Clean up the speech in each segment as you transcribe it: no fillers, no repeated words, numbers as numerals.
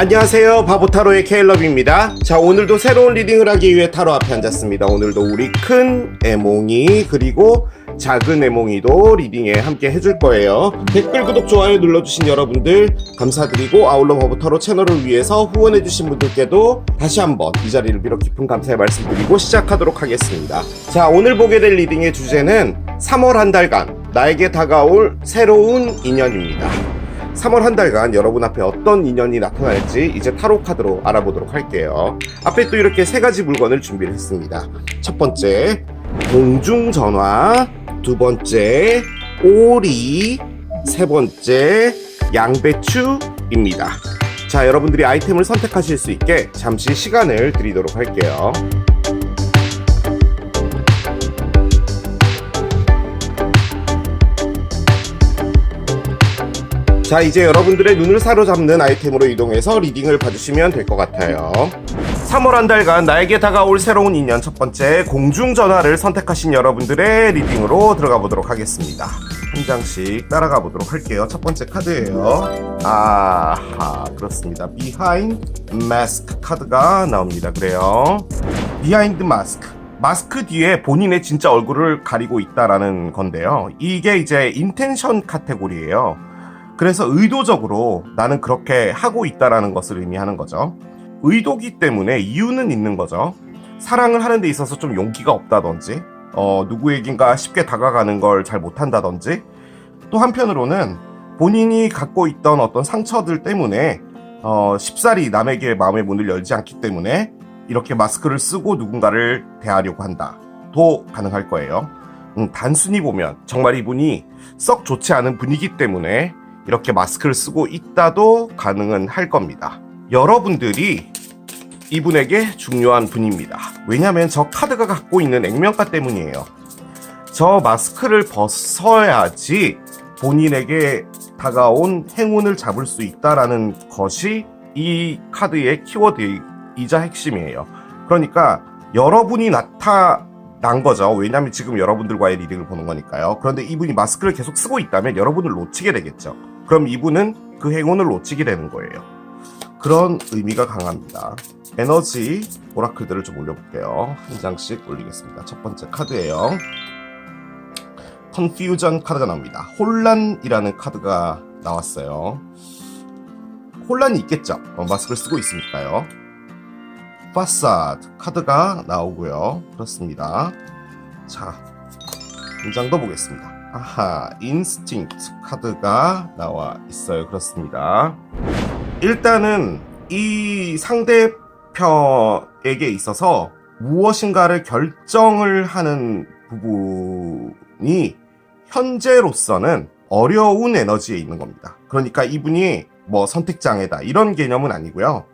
안녕하세요, 바보타로의 케일럽입니다. 자, 오늘도 새로운 리딩을 하기 위해 타로 앞에 앉았습니다. 오늘도 우리 큰 애몽이 그리고 작은 애몽이도 리딩에 함께 해줄 거예요. 댓글, 구독, 좋아요 눌러주신 여러분들 감사드리고, 아울러 바보타로 채널을 위해서 후원해주신 분들께도 다시 한번 이 자리를 빌어 깊은 감사의 말씀드리고 시작하도록 하겠습니다. 자, 오늘 보게 될 리딩의 주제는 3월 한 달간 나에게 다가올 새로운 인연입니다. 3월 한 달간 여러분 앞에 어떤 인연이 나타날지 이제 타로 카드로 알아보도록 할게요. 앞에 또 이렇게 세 가지 물건을 준비를 했습니다. 첫 번째, 공중전화. 두 번째, 오리. 세 번째, 양배추입니다. 자, 여러분들이 아이템을 선택하실 수 있게 잠시 시간을 드리도록 할게요. 자, 이제 여러분들의 눈을 사로잡는 아이템으로 이동해서 리딩을 봐주시면 될 것 같아요. 3월 한 달간 나에게 다가올 새로운 인연, 첫 번째, 공중전화를 선택하신 여러분들의 리딩으로 들어가 보도록 하겠습니다. 한 장씩 따라가 보도록 할게요. 첫 번째 카드예요. 아하, 그렇습니다. Behind Mask 카드가 나옵니다. 그래요. Behind Mask. 마스크 뒤에 본인의 진짜 얼굴을 가리고 있다라는 건데요. 이게 이제 인텐션 카테고리예요. 그래서 의도적으로 나는 그렇게 하고 있다라는 것을 의미하는 거죠. 의도기 때문에 이유는 있는 거죠. 사랑을 하는 데 있어서 좀 용기가 없다든지, 누구에겐가 쉽게 다가가는 걸 잘 못한다든지, 또 한편으로는 본인이 갖고 있던 어떤 상처들 때문에 쉽사리 남에게 마음의 문을 열지 않기 때문에 이렇게 마스크를 쓰고 누군가를 대하려고 한다도 가능할 거예요. 단순히 보면 정말 이분이 썩 좋지 않은 분위기 때문에 이렇게 마스크를 쓰고 있다도 가능은 할 겁니다. 여러분들이 이분에게 중요한 분입니다. 왜냐하면 저 카드가 갖고 있는 액면가 때문이에요. 저 마스크를 벗어야지 본인에게 다가온 행운을 잡을 수 있다라는 것이 이 카드의 키워드이자 핵심이에요. 그러니까 여러분이 나타난 거죠. 왜냐하면 지금 여러분들과의 리딩을 보는 거니까요. 그런데 이분이 마스크를 계속 쓰고 있다면 여러분을 놓치게 되겠죠. 그럼 이분은 그 행운을 놓치게 되는 거예요. 그런 의미가 강합니다. 에너지 오라클들을 좀 올려볼게요. 한 장씩 올리겠습니다. 첫 번째 카드예요. 컨퓨전 카드가 나옵니다. 혼란이라는 카드가 나왔어요. 혼란이 있겠죠. 마스크를 쓰고 있으니까요. 파사드 카드가 나오고요. 그렇습니다. 자, 한 장 더 보겠습니다. 아하, 인스팅트 카드가 나와 있어요. 그렇습니다. 일단은 이 상대편에게 있어서 무엇인가를 결정을 하는 부분이 현재로서는 어려운 에너지에 있는 겁니다. 그러니까 이분이 뭐 선택장애다 이런 개념은 아니고요.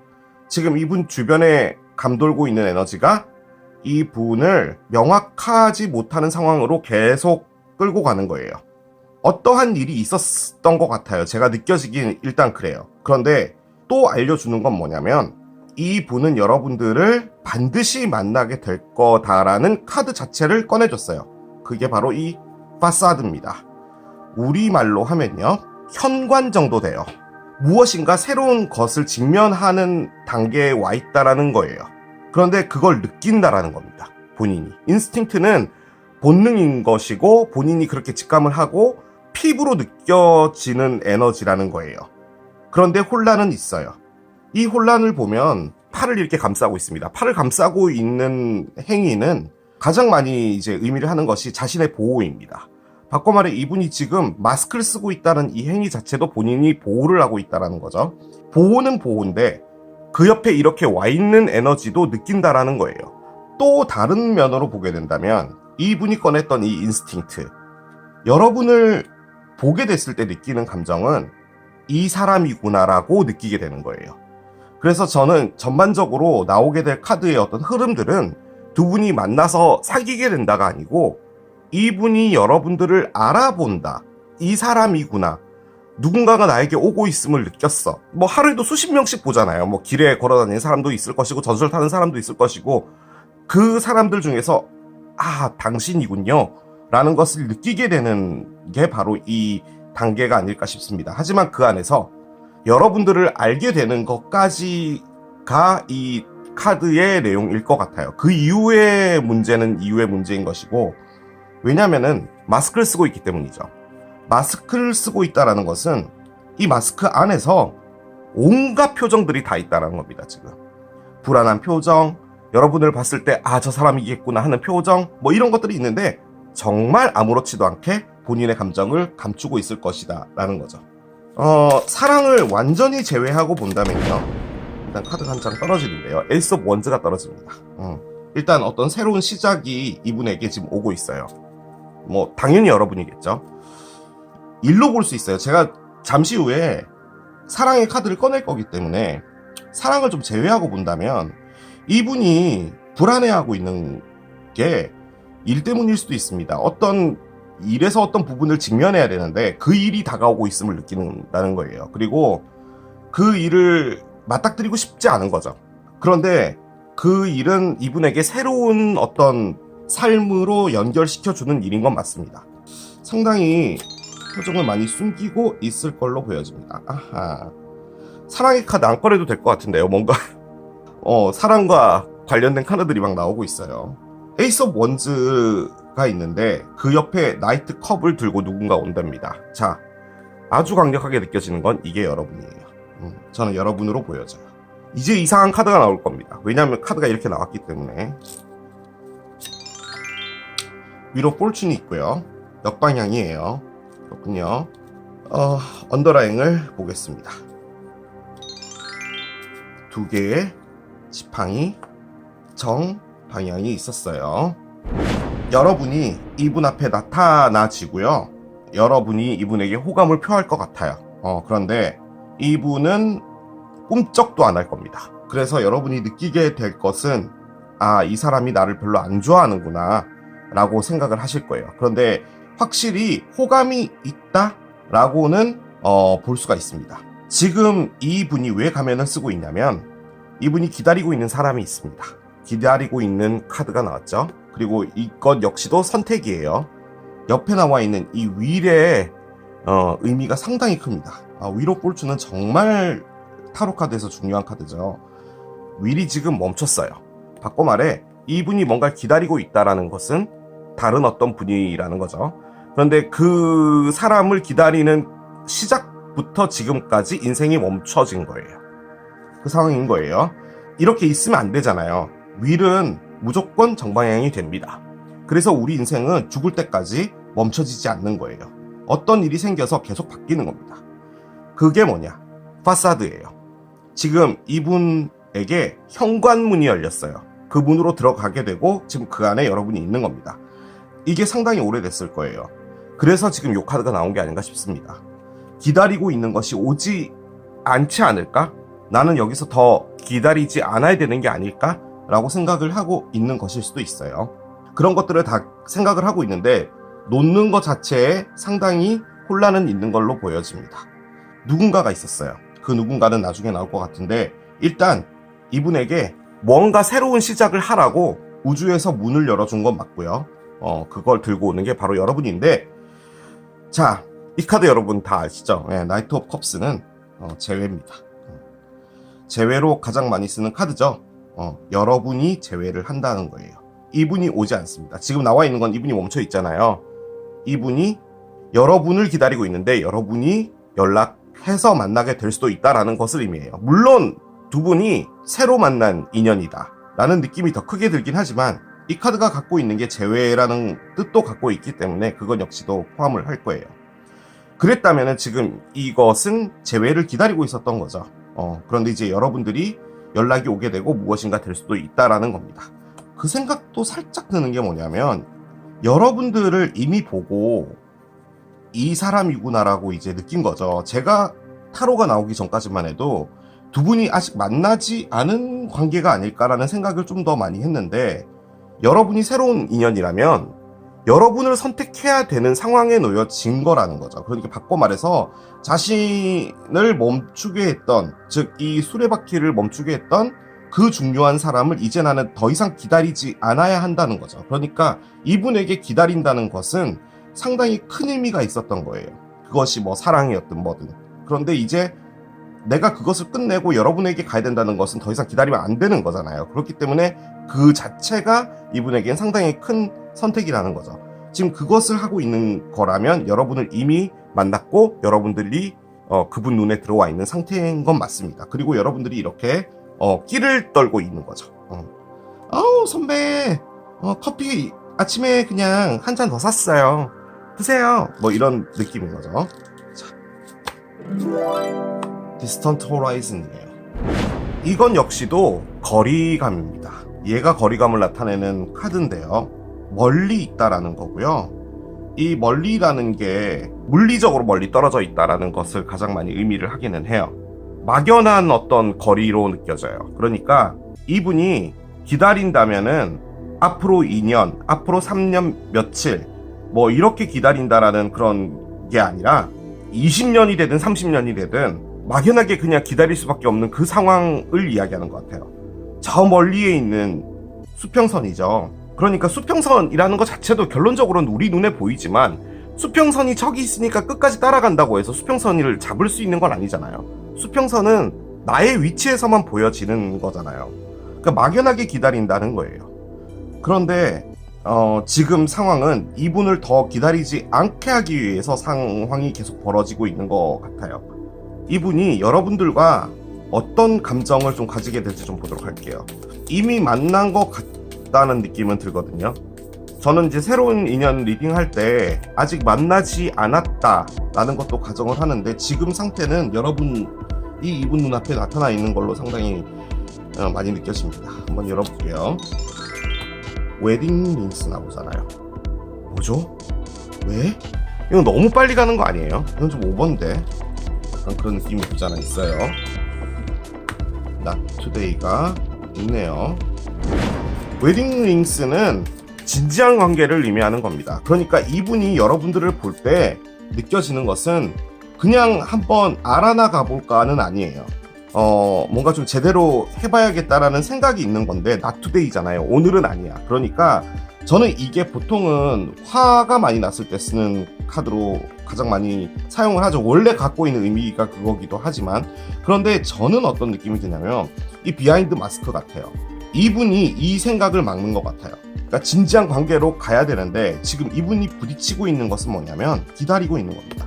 지금 이분 주변에 감돌고 있는 에너지가 이 분을 명확하지 못하는 상황으로 계속 끌고 가는 거예요. 어떠한 일이 있었던 것 같아요. 제가 느껴지긴 일단 그래요. 그런데 또 알려주는 건 뭐냐면 이 분은 여러분들을 반드시 만나게 될 거다라는 카드 자체를 꺼내줬어요. 그게 바로 이 파사드입니다. 우리말로 하면요, 현관 정도 돼요. 무엇인가 새로운 것을 직면하는 단계에 와 있다라는 거예요. 그런데 그걸 느낀다라는 겁니다. 본인이. 인스팅트는 본능인 것이고 본인이 그렇게 직감을 하고 피부로 느껴지는 에너지라는 거예요. 그런데 혼란은 있어요. 이 혼란을 보면 팔을 이렇게 감싸고 있습니다. 팔을 감싸고 있는 행위는 가장 많이 이제 의미를 하는 것이 자신의 보호입니다. 바꿔 말해 이분이 지금 마스크를 쓰고 있다는 이 행위 자체도 본인이 보호를 하고 있다는 거죠. 보호는 보호인데 그 옆에 이렇게 와 있는 에너지도 느낀다라는 거예요. 또 다른 면으로 보게 된다면 이분이 꺼냈던 이 인스팅트, 여러분을 보게 됐을 때 느끼는 감정은 이 사람이구나라고 느끼게 되는 거예요. 그래서 저는 전반적으로 나오게 될 카드의 어떤 흐름들은 두 분이 만나서 사귀게 된다가 아니고 이분이 여러분들을 알아본다. 이 사람이구나. 누군가가 나에게 오고 있음을 느꼈어. 뭐 하루에도 수십 명씩 보잖아요. 뭐 길에 걸어다니는 사람도 있을 것이고 전설 타는 사람도 있을 것이고 그 사람들 중에서 아, 당신이군요 라는 것을 느끼게 되는 게 바로 이 단계가 아닐까 싶습니다. 하지만 그 안에서 여러분들을 알게 되는 것까지가 이 카드의 내용일 것 같아요. 그 이후의 문제는 이후의 문제인 것이고, 왜냐면은 마스크를 쓰고 있기 때문이죠. 마스크를 쓰고 있다라는 것은 이 마스크 안에서 온갖 표정들이 다 있다라는 겁니다. 지금 불안한 표정, 여러분을 봤을 때 저 사람이겠구나 하는 표정, 뭐 이런 것들이 있는데 정말 아무렇지도 않게 본인의 감정을 감추고 있을 것이다 라는 거죠. 사랑을 완전히 제외하고 본다면요, 일단 카드가 한 장 떨어지는데요, 에이스 오브 원즈가 떨어집니다. 일단 어떤 새로운 시작이 이분에게 지금 오고 있어요. 뭐 당연히 여러분이겠죠. 일로 볼 수 있어요. 제가 잠시 후에 사랑의 카드를 꺼낼 거기 때문에 사랑을 좀 제외하고 본다면 이분이 불안해하고 있는 게 일 때문일 수도 있습니다. 어떤 일에서 어떤 부분을 직면해야 되는데 그 일이 다가오고 있음을 느끼는다는 거예요. 그리고 그 일을 맞닥뜨리고 싶지 않은 거죠. 그런데 그 일은 이분에게 새로운 어떤 삶으로 연결시켜주는 일인 건 맞습니다. 상당히 표정을 많이 숨기고 있을 걸로 보여집니다. 아하. 사랑의 카드 안 꺼내도 될 것 같은데요. 뭔가 사랑과 관련된 카드들이 막 나오고 있어요. 에이스 오브 원즈가 있는데 그 옆에 나이트 컵을 들고 누군가 온답니다. 자, 아주 강력하게 느껴지는 건 이게 여러분이에요. 저는 여러분으로 보여져요. 이제 이상한 카드가 나올 겁니다. 왜냐하면 카드가 이렇게 나왔기 때문에. 위로 폴춘이 있고요. 역방향이에요. 그렇군요. 언더라인을 보겠습니다. 두 개의 지팡이 정 방향이 있었어요. 여러분이 이분 앞에 나타나지고요, 여러분이 이분에게 호감을 표할 것 같아요. 그런데 이분은 꿈쩍도 안 할 겁니다. 그래서 여러분이 느끼게 될 것은 이 사람이 나를 별로 안 좋아하는구나 라고 생각을 하실 거예요. 그런데 확실히 호감이 있다라고는 볼 수가 있습니다. 지금 이분이 왜 가면을 쓰고 있냐면 이분이 기다리고 있는 사람이 있습니다. 기다리고 있는 카드가 나왔죠. 그리고 이것 역시도 선택이에요. 옆에 나와 있는 이 윌의 의미가 상당히 큽니다. 위로 폴추는 정말 타로 카드에서 중요한 카드죠. 윌이 지금 멈췄어요. 바꿔 말해 이분이 뭔가를 기다리고 있다라는 것은 다른 어떤 분이라는 거죠. 그런데 그 사람을 기다리는 시작부터 지금까지 인생이 멈춰진 거예요. 그 상황인 거예요. 이렇게 있으면 안 되잖아요. 윌은 무조건 정방향이 됩니다. 그래서 우리 인생은 죽을 때까지 멈춰지지 않는 거예요. 어떤 일이 생겨서 계속 바뀌는 겁니다. 그게 뭐냐? 파사드예요. 지금 이분에게 현관문이 열렸어요. 그 문으로 들어가게 되고 지금 그 안에 여러분이 있는 겁니다. 이게 상당히 오래됐을 거예요. 그래서 지금 요 카드가 나온 게 아닌가 싶습니다. 기다리고 있는 것이 오지 않지 않을까? 나는 여기서 더 기다리지 않아야 되는 게 아닐까? 라고 생각을 하고 있는 것일 수도 있어요. 그런 것들을 다 생각을 하고 있는데 놓는 것 자체에 상당히 혼란은 있는 걸로 보여집니다. 누군가가 있었어요. 그 누군가는 나중에 나올 것 같은데 일단 이분에게 뭔가 새로운 시작을 하라고 우주에서 문을 열어준 건 맞고요. 그걸 들고 오는 게 바로 여러분인데, 자, 이 카드 여러분 다 아시죠? 나이트 오브 컵스는 제외입니다. 제외로 가장 많이 쓰는 카드죠. 여러분이 제외를 한다는 거예요. 이분이 오지 않습니다. 지금 나와 있는 건 이분이 멈춰 있잖아요. 이분이 여러분을 기다리고 있는데 여러분이 연락해서 만나게 될 수도 있다라는 것을 의미해요. 물론 두 분이 새로 만난 인연이다 라는 느낌이 더 크게 들긴 하지만 이 카드가 갖고 있는 게 재회라는 뜻도 갖고 있기 때문에 그건 역시도 포함을 할 거예요. 그랬다면 지금 이것은 재회를 기다리고 있었던 거죠. 그런데 이제 여러분들이 연락이 오게 되고 무엇인가 될 수도 있다라는 겁니다. 그 생각도 살짝 드는 게 뭐냐면 여러분들을 이미 보고 이 사람이구나라고 이제 느낀 거죠. 제가 타로가 나오기 전까지만 해도 두 분이 아직 만나지 않은 관계가 아닐까라는 생각을 좀 더 많이 했는데 여러분이 새로운 인연이라면 여러분을 선택해야 되는 상황에 놓여진 거라는 거죠. 그러니까 바꿔 말해서 자신을 멈추게 했던, 즉 이 수레바퀴를 멈추게 했던 그 중요한 사람을 이제 나는 더 이상 기다리지 않아야 한다는 거죠. 그러니까 이분에게 기다린다는 것은 상당히 큰 의미가 있었던 거예요. 그것이 뭐 사랑이었든 뭐든. 그런데 이제 내가 그것을 끝내고 여러분에게 가야 된다는 것은 더 이상 기다리면 안 되는 거잖아요. 그렇기 때문에 그 자체가 이분에겐 상당히 큰 선택이라는 거죠. 지금 그것을 하고 있는 거라면 여러분을 이미 만났고 여러분들이 그분 눈에 들어와 있는 상태인 건 맞습니다. 그리고 여러분들이 이렇게 끼를 떨고 있는 거죠. 아우 선배 커피 아침에 그냥 한 잔 더 샀어요. 드세요. 뭐 이런 느낌인 거죠. 자. 디스턴트 호라이즌이에요. 이건 역시도 거리감입니다. 얘가 거리감을 나타내는 카드인데요. 멀리 있다라는 거고요. 이 멀리라는 게 물리적으로 멀리 떨어져 있다라는 것을 가장 많이 의미를 하기는 해요. 막연한 어떤 거리로 느껴져요. 그러니까 이분이 기다린다면은 앞으로 2년, 앞으로 3년 며칠 뭐 이렇게 기다린다라는 그런 게 아니라 20년이 되든 30년이 되든 막연하게 그냥 기다릴 수밖에 없는 그 상황을 이야기하는 것 같아요. 저 멀리에 있는 수평선이죠. 그러니까 수평선이라는 것 자체도 결론적으로는 우리 눈에 보이지만 수평선이 저기 있으니까 끝까지 따라간다고 해서 수평선을 잡을 수 있는 건 아니잖아요. 수평선은 나의 위치에서만 보여지는 거잖아요. 그러니까 막연하게 기다린다는 거예요. 그런데 지금 상황은 이분을 더 기다리지 않게 하기 위해서 상황이 계속 벌어지고 있는 것 같아요. 이분이 여러분들과 어떤 감정을 좀 가지게 될지 좀 보도록 할게요. 이미 만난 것 같다는 느낌은 들거든요. 저는 이제 새로운 인연 리딩할 때 아직 만나지 않았다라는 것도 가정을 하는데 지금 상태는 여러분이 이분 눈앞에 나타나 있는 걸로 상당히 많이 느껴집니다. 한번 열어볼게요. 웨딩 링스 나오잖아요. 뭐죠? 왜? 이건 너무 빨리 가는 거 아니에요? 이건 좀 오버인데. 약간 그런 느낌이 없지 않아 있어요. Not Today가 있네요. 웨딩 링스는 진지한 관계를 의미하는 겁니다. 그러니까 이분이 여러분들을 볼 때 느껴지는 것은 그냥 한번 알아나가 볼까는 아니에요. 뭔가 좀 제대로 해봐야겠다라는 생각이 있는 건데 Not Today잖아요. 오늘은 아니야. 그러니까 저는 이게 보통은 화가 많이 났을 때 쓰는 카드로 가장 많이 사용을 하죠. 원래 갖고 있는 의미가 그거기도 하지만 그런데 저는 어떤 느낌이 드냐면 이 비하인드 마스크 같아요. 이분이 이 생각을 막는 것 같아요. 그러니까 진지한 관계로 가야 되는데 지금 이분이 부딪히고 있는 것은 뭐냐면 기다리고 있는 겁니다.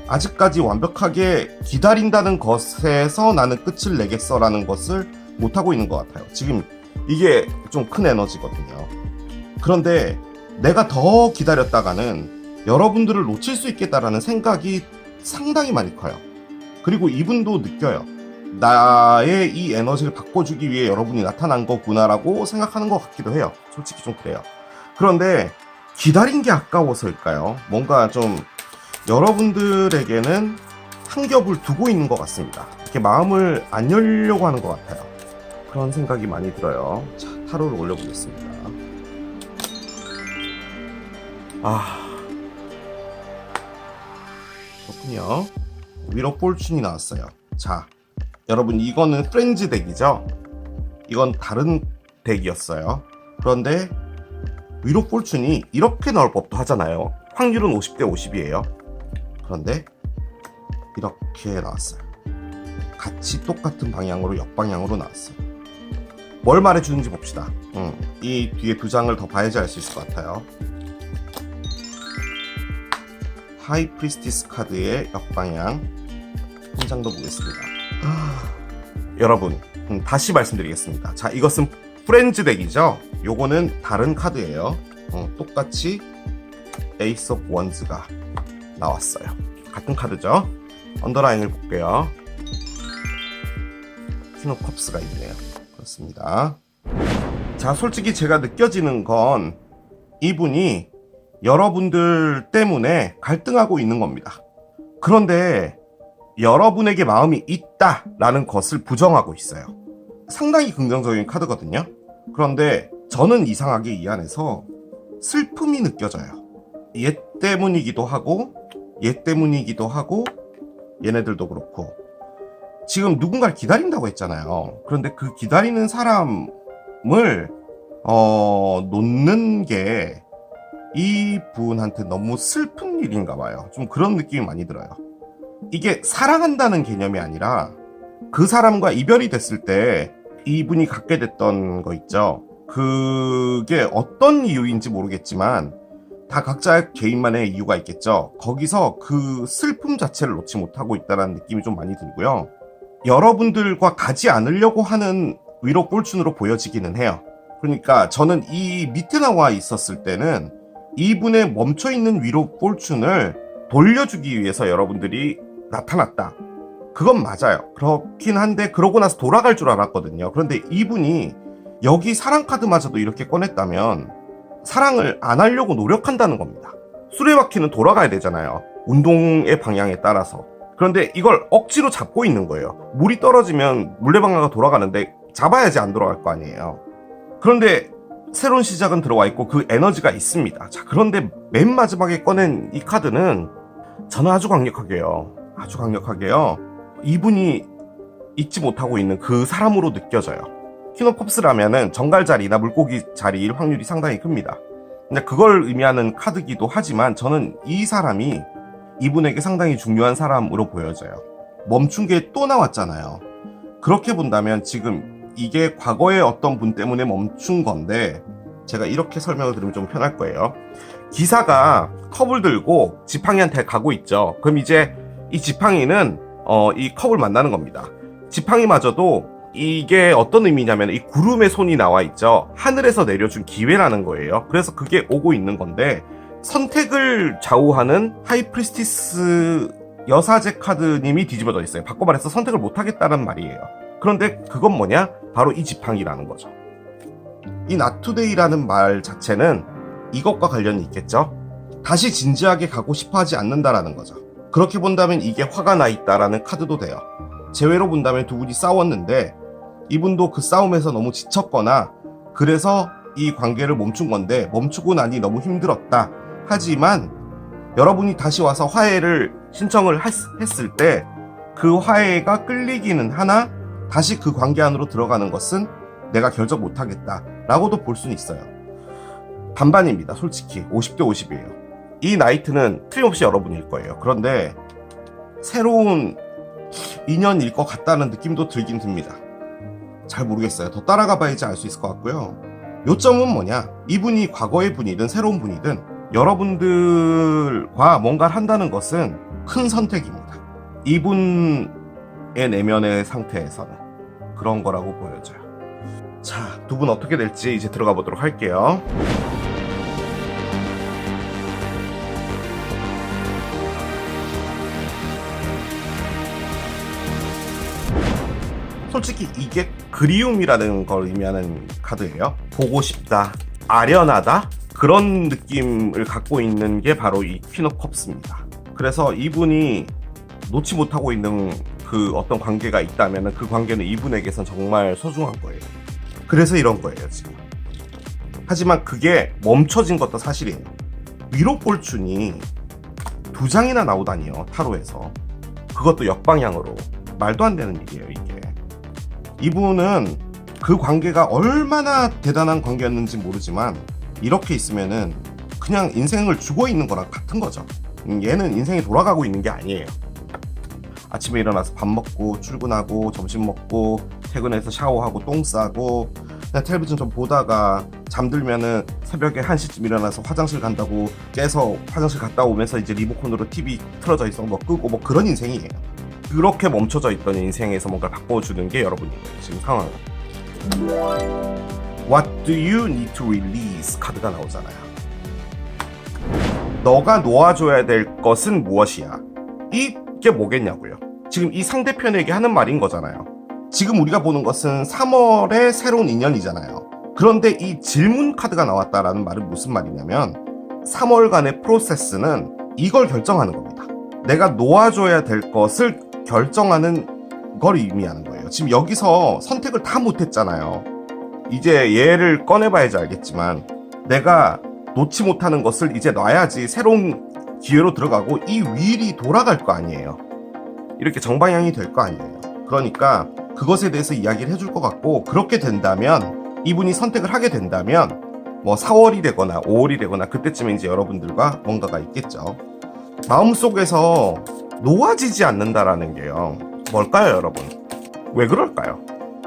아직까지 완벽하게 기다린다는 것에서 나는 끝을 내겠어라는 것을 못하고 있는 것 같아요. 지금 이게 좀 큰 에너지거든요. 그런데 내가 더 기다렸다가는 여러분들을 놓칠 수 있겠다라는 생각이 상당히 많이 커요. 그리고 이분도 느껴요. 나의 이 에너지를 바꿔주기 위해 여러분이 나타난 거구나라고 생각하는 것 같기도 해요. 솔직히 좀 그래요. 그런데 기다린 게 아까워서일까요? 뭔가 좀 여러분들에게는 한 겹을 두고 있는 것 같습니다. 이렇게 마음을 안 열려고 하는 것 같아요. 그런 생각이 많이 들어요. 자, 타로를 올려보겠습니다. 그렇군요. 위로 폴춘이 나왔어요. 자, 여러분 이거는 프렌즈 덱이죠? 이건 다른 덱이었어요. 그런데 위로 폴춘이 이렇게 나올 법도 하잖아요. 확률은 50대 50이에요. 그런데 이렇게 나왔어요. 같이 똑같은 방향으로 역방향으로 나왔어요. 뭘 말해주는지 봅시다. 이 뒤에 두 장을 더 봐야지 알 수 있을 것 같아요. 하이 프리스티스 카드의 역방향 한 장 더 보겠습니다. 여러분 다시 말씀드리겠습니다. 자, 이것은 프렌즈 덱이죠. 요거는 다른 카드예요. 똑같이 에이스 오브 원즈가 나왔어요. 같은 카드죠. 언더라인을 볼게요. 퀸 오브 컵스가 있네요. 그렇습니다. 자, 솔직히 제가 느껴지는 건 이분이 여러분들 때문에 갈등하고 있는 겁니다. 그런데 여러분에게 마음이 있다라는 것을 부정하고 있어요. 상당히 긍정적인 카드거든요. 그런데 저는 이상하게 이 안에서 슬픔이 느껴져요. 얘 때문이기도 하고 얘네들도 그렇고 지금 누군가를 기다린다고 했잖아요. 그런데 그 기다리는 사람을 놓는 게 이분한테 너무 슬픈 일인가 봐요. 좀 그런 느낌이 많이 들어요. 이게 사랑한다는 개념이 아니라 그 사람과 이별이 됐을 때 이분이 갖게 됐던 거 있죠. 그게 어떤 이유인지 모르겠지만 다 각자 개인만의 이유가 있겠죠. 거기서 그 슬픔 자체를 놓지 못하고 있다는 느낌이 좀 많이 들고요. 여러분들과 가지 않으려고 하는 위로 꼴춘으로 보여지기는 해요. 그러니까 저는 이 밑에 나와 있었을 때는 이분의 멈춰있는 위로 꼴춘을 돌려주기 위해서 여러분들이 나타났다. 그건 맞아요. 그렇긴 한데 그러고 나서 돌아갈 줄 알았거든요. 그런데 이분이 여기 사랑 카드마저도 이렇게 꺼냈다면 사랑을 안 하려고 노력한다는 겁니다. 수레바퀴는 돌아가야 되잖아요. 운동의 방향에 따라서. 그런데 이걸 억지로 잡고 있는 거예요. 물이 떨어지면 물레방아가 돌아가는데 잡아야지 안 돌아갈 거 아니에요. 그런데 새로운 시작은 들어와 있고 그 에너지가 있습니다. 자, 그런데 맨 마지막에 꺼낸 이 카드는 저는 아주 강력하게요. 이분이 잊지 못하고 있는 그 사람으로 느껴져요. 퀸오컵스라면은 정갈 자리나 물고기 자리일 확률이 상당히 큽니다. 근데 그걸 의미하는 카드기도 하지만 저는 이 사람이 이분에게 상당히 중요한 사람으로 보여져요. 멈춘 게 또 나왔잖아요. 그렇게 본다면 지금 이게 과거의 어떤 분 때문에 멈춘 건데 제가 이렇게 설명을 드리면 좀 편할 거예요. 기사가 컵을 들고 지팡이한테 가고 있죠. 그럼 이제 이 지팡이는 이 컵을 만나는 겁니다. 지팡이마저도 이게 어떤 의미냐면 이 구름의 손이 나와 있죠. 하늘에서 내려준 기회라는 거예요. 그래서 그게 오고 있는 건데 선택을 좌우하는 하이프리스티스 여사제 카드님이 뒤집어져 있어요. 바꿔 말해서 선택을 못하겠다는 말이에요. 그런데 그건 뭐냐? 바로 이 지팡이라는 거죠. 이 나투데이라는 말 자체는 이것과 관련이 있겠죠. 다시 진지하게 가고 싶어 하지 않는다라는 거죠. 그렇게 본다면 이게 화가 나 있다라는 카드도 돼요. 재회로 본다면 두 분이 싸웠는데 이분도 그 싸움에서 너무 지쳤거나 그래서 이 관계를 멈춘 건데 멈추고 나니 너무 힘들었다. 하지만 여러분이 다시 와서 화해를 신청을 했을 때 그 화해가 끌리기는 하나 다시 그 관계 안으로 들어가는 것은 내가 결정 못하겠다 라고도 볼 수는 있어요. 반반입니다. 솔직히 50대 50이에요. 이 나이트는 틀림없이 여러분일 거예요. 그런데 새로운 인연일 것 같다는 느낌도 들긴 듭니다. 잘 모르겠어요. 더 따라가 봐야지 알 수 있을 것 같고요. 요점은 뭐냐? 이분이 과거의 분이든 새로운 분이든 여러분들과 뭔가를 한다는 것은 큰 선택입니다. 이분의 내면의 상태에서는 그런 거라고 보여져요. 자, 두 분 어떻게 될지 이제 들어가 보도록 할게요. 솔직히 이게 그리움이라는 걸 의미하는 카드예요. 보고 싶다, 아련하다 그런 느낌을 갖고 있는 게 바로 이 퀸 오브 컵스입니다. 그래서 이분이 놓지 못하고 있는 그 어떤 관계가 있다면 그 관계는 이분에게선 정말 소중한 거예요. 그래서 이런 거예요 지금. 하지만 그게 멈춰진 것도 사실이에요. 위로 꼴춘이 2장이나 나오다니요. 타로에서. 그것도 역방향으로. 말도 안 되는 일이에요 이게. 이분은 그 관계가 얼마나 대단한 관계였는지 모르지만 이렇게 있으면은 그냥 인생을 죽어 있는 거랑 같은 거죠. 얘는 인생이 돌아가고 있는 게 아니에요. 아침에 일어나서 밥 먹고 출근하고 점심 먹고 퇴근해서 샤워하고 똥 싸고 그냥 텔레비전 좀 보다가 잠들면은 새벽에 1시쯤 일어나서 화장실 간다고 깨서 화장실 갔다 오면서 이제 리모컨으로 TV 틀어져 있어 뭐 끄고 뭐 그런 인생이에요. 그렇게 멈춰져 있던 인생에서 뭔가를 바꿔주는 게 여러분이에요. 지금 상황은. What do you need to release? 카드가 나오잖아요. 너가 놓아줘야 될 것은 무엇이야? 이게 뭐겠냐고요. 지금 이 상대편에게 하는 말인 거잖아요. 지금 우리가 보는 것은 3월의 새로운 인연이잖아요. 그런데 이 질문 카드가 나왔다라는 말은 무슨 말이냐면 3월간의 프로세스는 이걸 결정하는 겁니다. 내가 놓아줘야 될 것을 결정하는 걸 의미하는 거예요. 지금 여기서 선택을 다 못했잖아요. 이제 얘를 꺼내봐야지 알겠지만 내가 놓지 못하는 것을 이제 놔야지 새로운 기회로 들어가고 이 휠이 돌아갈 거 아니에요. 이렇게 정방향이 될 거 아니에요. 그러니까 그것에 대해서 이야기를 해줄 것 같고 그렇게 된다면 이분이 선택을 하게 된다면 뭐 4월이 되거나 5월이 되거나 그때쯤에 이제 여러분들과 뭔가가 있겠죠. 마음속에서 놓아지지 않는다라는 게요. 뭘까요, 여러분? 왜 그럴까요?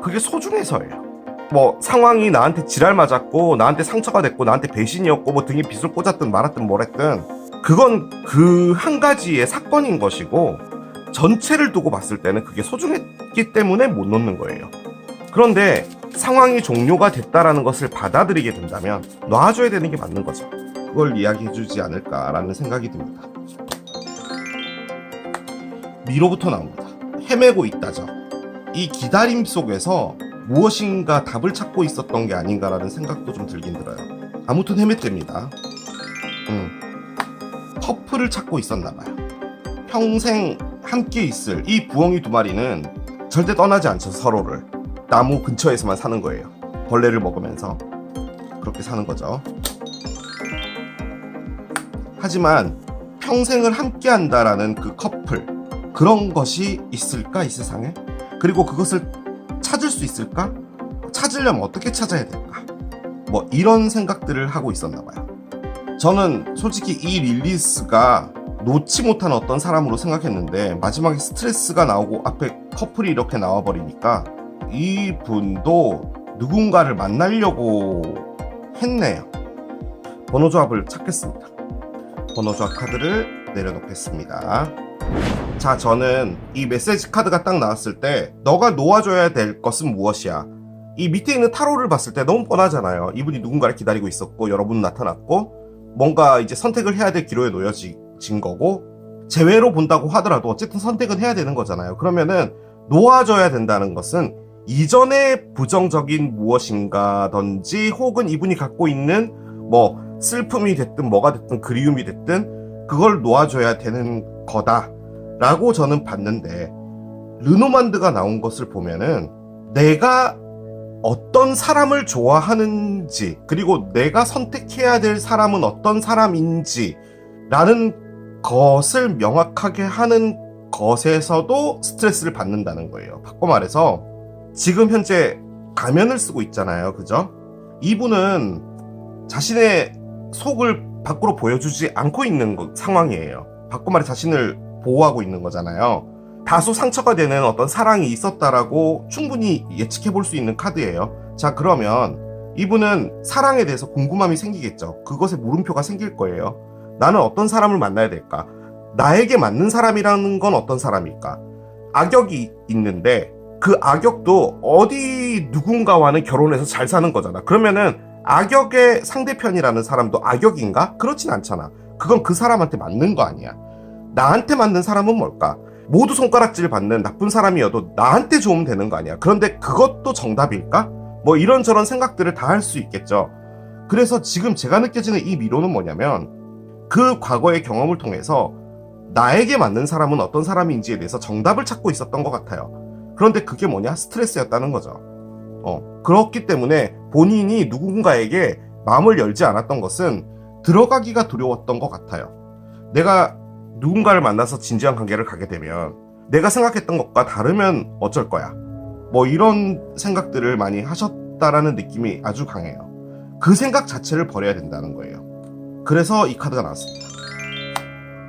그게 소중해서예요. 뭐 상황이 나한테 지랄 맞았고 나한테 상처가 됐고 나한테 배신이었고 뭐 등에 빗을 꽂았든 말았든 뭐랬든 그건 그 한 가지의 사건인 것이고 전체를 두고 봤을 때는 그게 소중했기 때문에 못 놓는 거예요. 그런데 상황이 종료가 됐다라는 것을 받아들이게 된다면 놔줘야 되는 게 맞는 거죠. 그걸 이야기해주지 않을까라는 생각이 듭니다. 미로부터 나옵니다. 헤매고 있다죠. 이 기다림 속에서 무엇인가 답을 찾고 있었던 게 아닌가라는 생각도 좀 들긴 들어요. 아무튼 헤맸답니다. 커플을 찾고 있었나봐요. 평생 함께 있을 이 부엉이 두 마리는 절대 떠나지 않죠. 서로를 나무 근처에서만 사는 거예요. 벌레를 먹으면서 그렇게 사는 거죠. 하지만 평생을 함께 한다라는 그 커플, 그런 것이 있을까 이 세상에? 그리고 그것을 찾을 수 있을까? 찾으려면 어떻게 찾아야 될까? 뭐 이런 생각들을 하고 있었나 봐요. 저는 솔직히 이 릴리스가 놓지 못한 어떤 사람으로 생각했는데 마지막에 스트레스가 나오고 앞에 커플이 이렇게 나와버리니까 이분도 누군가를 만나려고 했네요. 번호 조합을 찾겠습니다. 번호 조합 카드를 내려놓겠습니다. 자, 저는 이 메시지 카드가 딱 나왔을 때 너가 놓아줘야 될 것은 무엇이야? 이 밑에 있는 타로를 봤을 때 너무 뻔하잖아요. 이분이 누군가를 기다리고 있었고 여러분 나타났고 뭔가 이제 선택을 해야 될 기로에 놓여진 거고 제외로 본다고 하더라도 어쨌든 선택은 해야 되는 거잖아요. 그러면은 놓아줘야 된다는 것은 이전의 부정적인 무엇인가든지 혹은 이분이 갖고 있는 뭐 슬픔이 됐든 뭐가 됐든 그리움이 됐든 그걸 놓아줘야 되는 거다라고 저는 봤는데 르노만드가 나온 것을 보면은 내가 어떤 사람을 좋아하는지 그리고 내가 선택해야 될 사람은 어떤 사람인지 라는 것을 명확하게 하는 것에서도 스트레스를 받는다는 거예요. 바꿔 말해서 지금 현재 가면을 쓰고 있잖아요. 그죠? 이분은 자신의 속을 밖으로 보여주지 않고 있는 상황이에요. 바꿔 말해 자신을 보호하고 있는 거잖아요. 다소 상처가 되는 어떤 사랑이 있었다라고 충분히 예측해 볼 수 있는 카드예요. 자, 그러면 이분은 사랑에 대해서 궁금함이 생기겠죠. 그것에 물음표가 생길 거예요. 나는 어떤 사람을 만나야 될까? 나에게 맞는 사람이라는 건 어떤 사람일까? 악역이 있는데 그 악역도 어디 누군가와는 결혼해서 잘 사는 거잖아. 그러면은 악역의 상대편이라는 사람도 악역인가? 그렇진 않잖아. 그건 그 사람한테 맞는 거 아니야. 나한테 맞는 사람은 뭘까? 모두 손가락질 받는 나쁜 사람이어도 나한테 좋으면 되는 거 아니야. 그런데 그것도 정답일까? 뭐 이런저런 생각들을 다 할 수 있겠죠. 그래서 지금 제가 느껴지는 이 미로는 뭐냐면 그 과거의 경험을 통해서 나에게 맞는 사람은 어떤 사람인지에 대해서 정답을 찾고 있었던 것 같아요. 그런데 그게 뭐냐? 스트레스였다는 거죠. 그렇기 때문에 본인이 누군가에게 마음을 열지 않았던 것은 들어가기가 두려웠던 것 같아요. 내가 누군가를 만나서 진지한 관계를 가게 되면 내가 생각했던 것과 다르면 어쩔 거야. 뭐 이런 생각들을 많이 하셨다라는 느낌이 아주 강해요. 그 생각 자체를 버려야 된다는 거예요. 그래서 이 카드가 나왔습니다.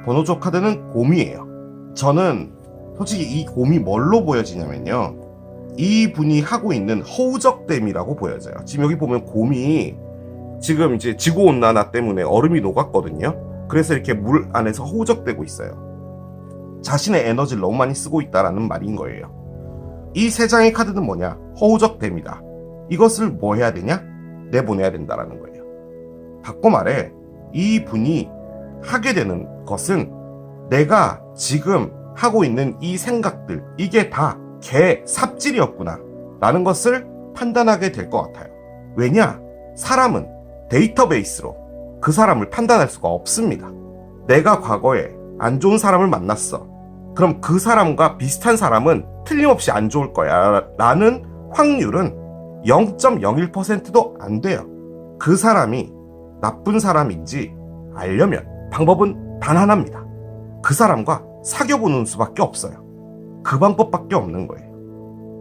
번호조 카드는 곰이에요. 저는 솔직히 이 곰이 뭘로 보여지냐면요. 이 분이 하고 있는 허우적댐이라고 보여져요. 지금 여기 보면 곰이 지금 이제 지구온난화 때문에 얼음이 녹았거든요. 그래서 이렇게 물 안에서 허우적대고 있어요. 자신의 에너지를 너무 많이 쓰고 있다라는 말인 거예요. 이 세 장의 카드는 뭐냐? 허우적댐이다. 이것을 뭐 해야 되냐? 내보내야 된다라는 거예요. 바꿔 말해 이 분이 하게 되는 것은 내가 지금 하고 있는 이 생각들 이게 다 개 삽질이었구나 라는 것을 판단하게 될 것 같아요. 왜냐? 사람은 데이터베이스로 그 사람을 판단할 수가 없습니다. 내가 과거에 안 좋은 사람을 만났어. 그럼 그 사람과 비슷한 사람은 틀림없이 안 좋을 거야 라는 확률은 0.01%도 안 돼요. 그 사람이 나쁜 사람인지 알려면 방법은 단 하나입니다. 그 사람과 사귀어보는 수밖에 없어요. 그 방법밖에 없는 거예요.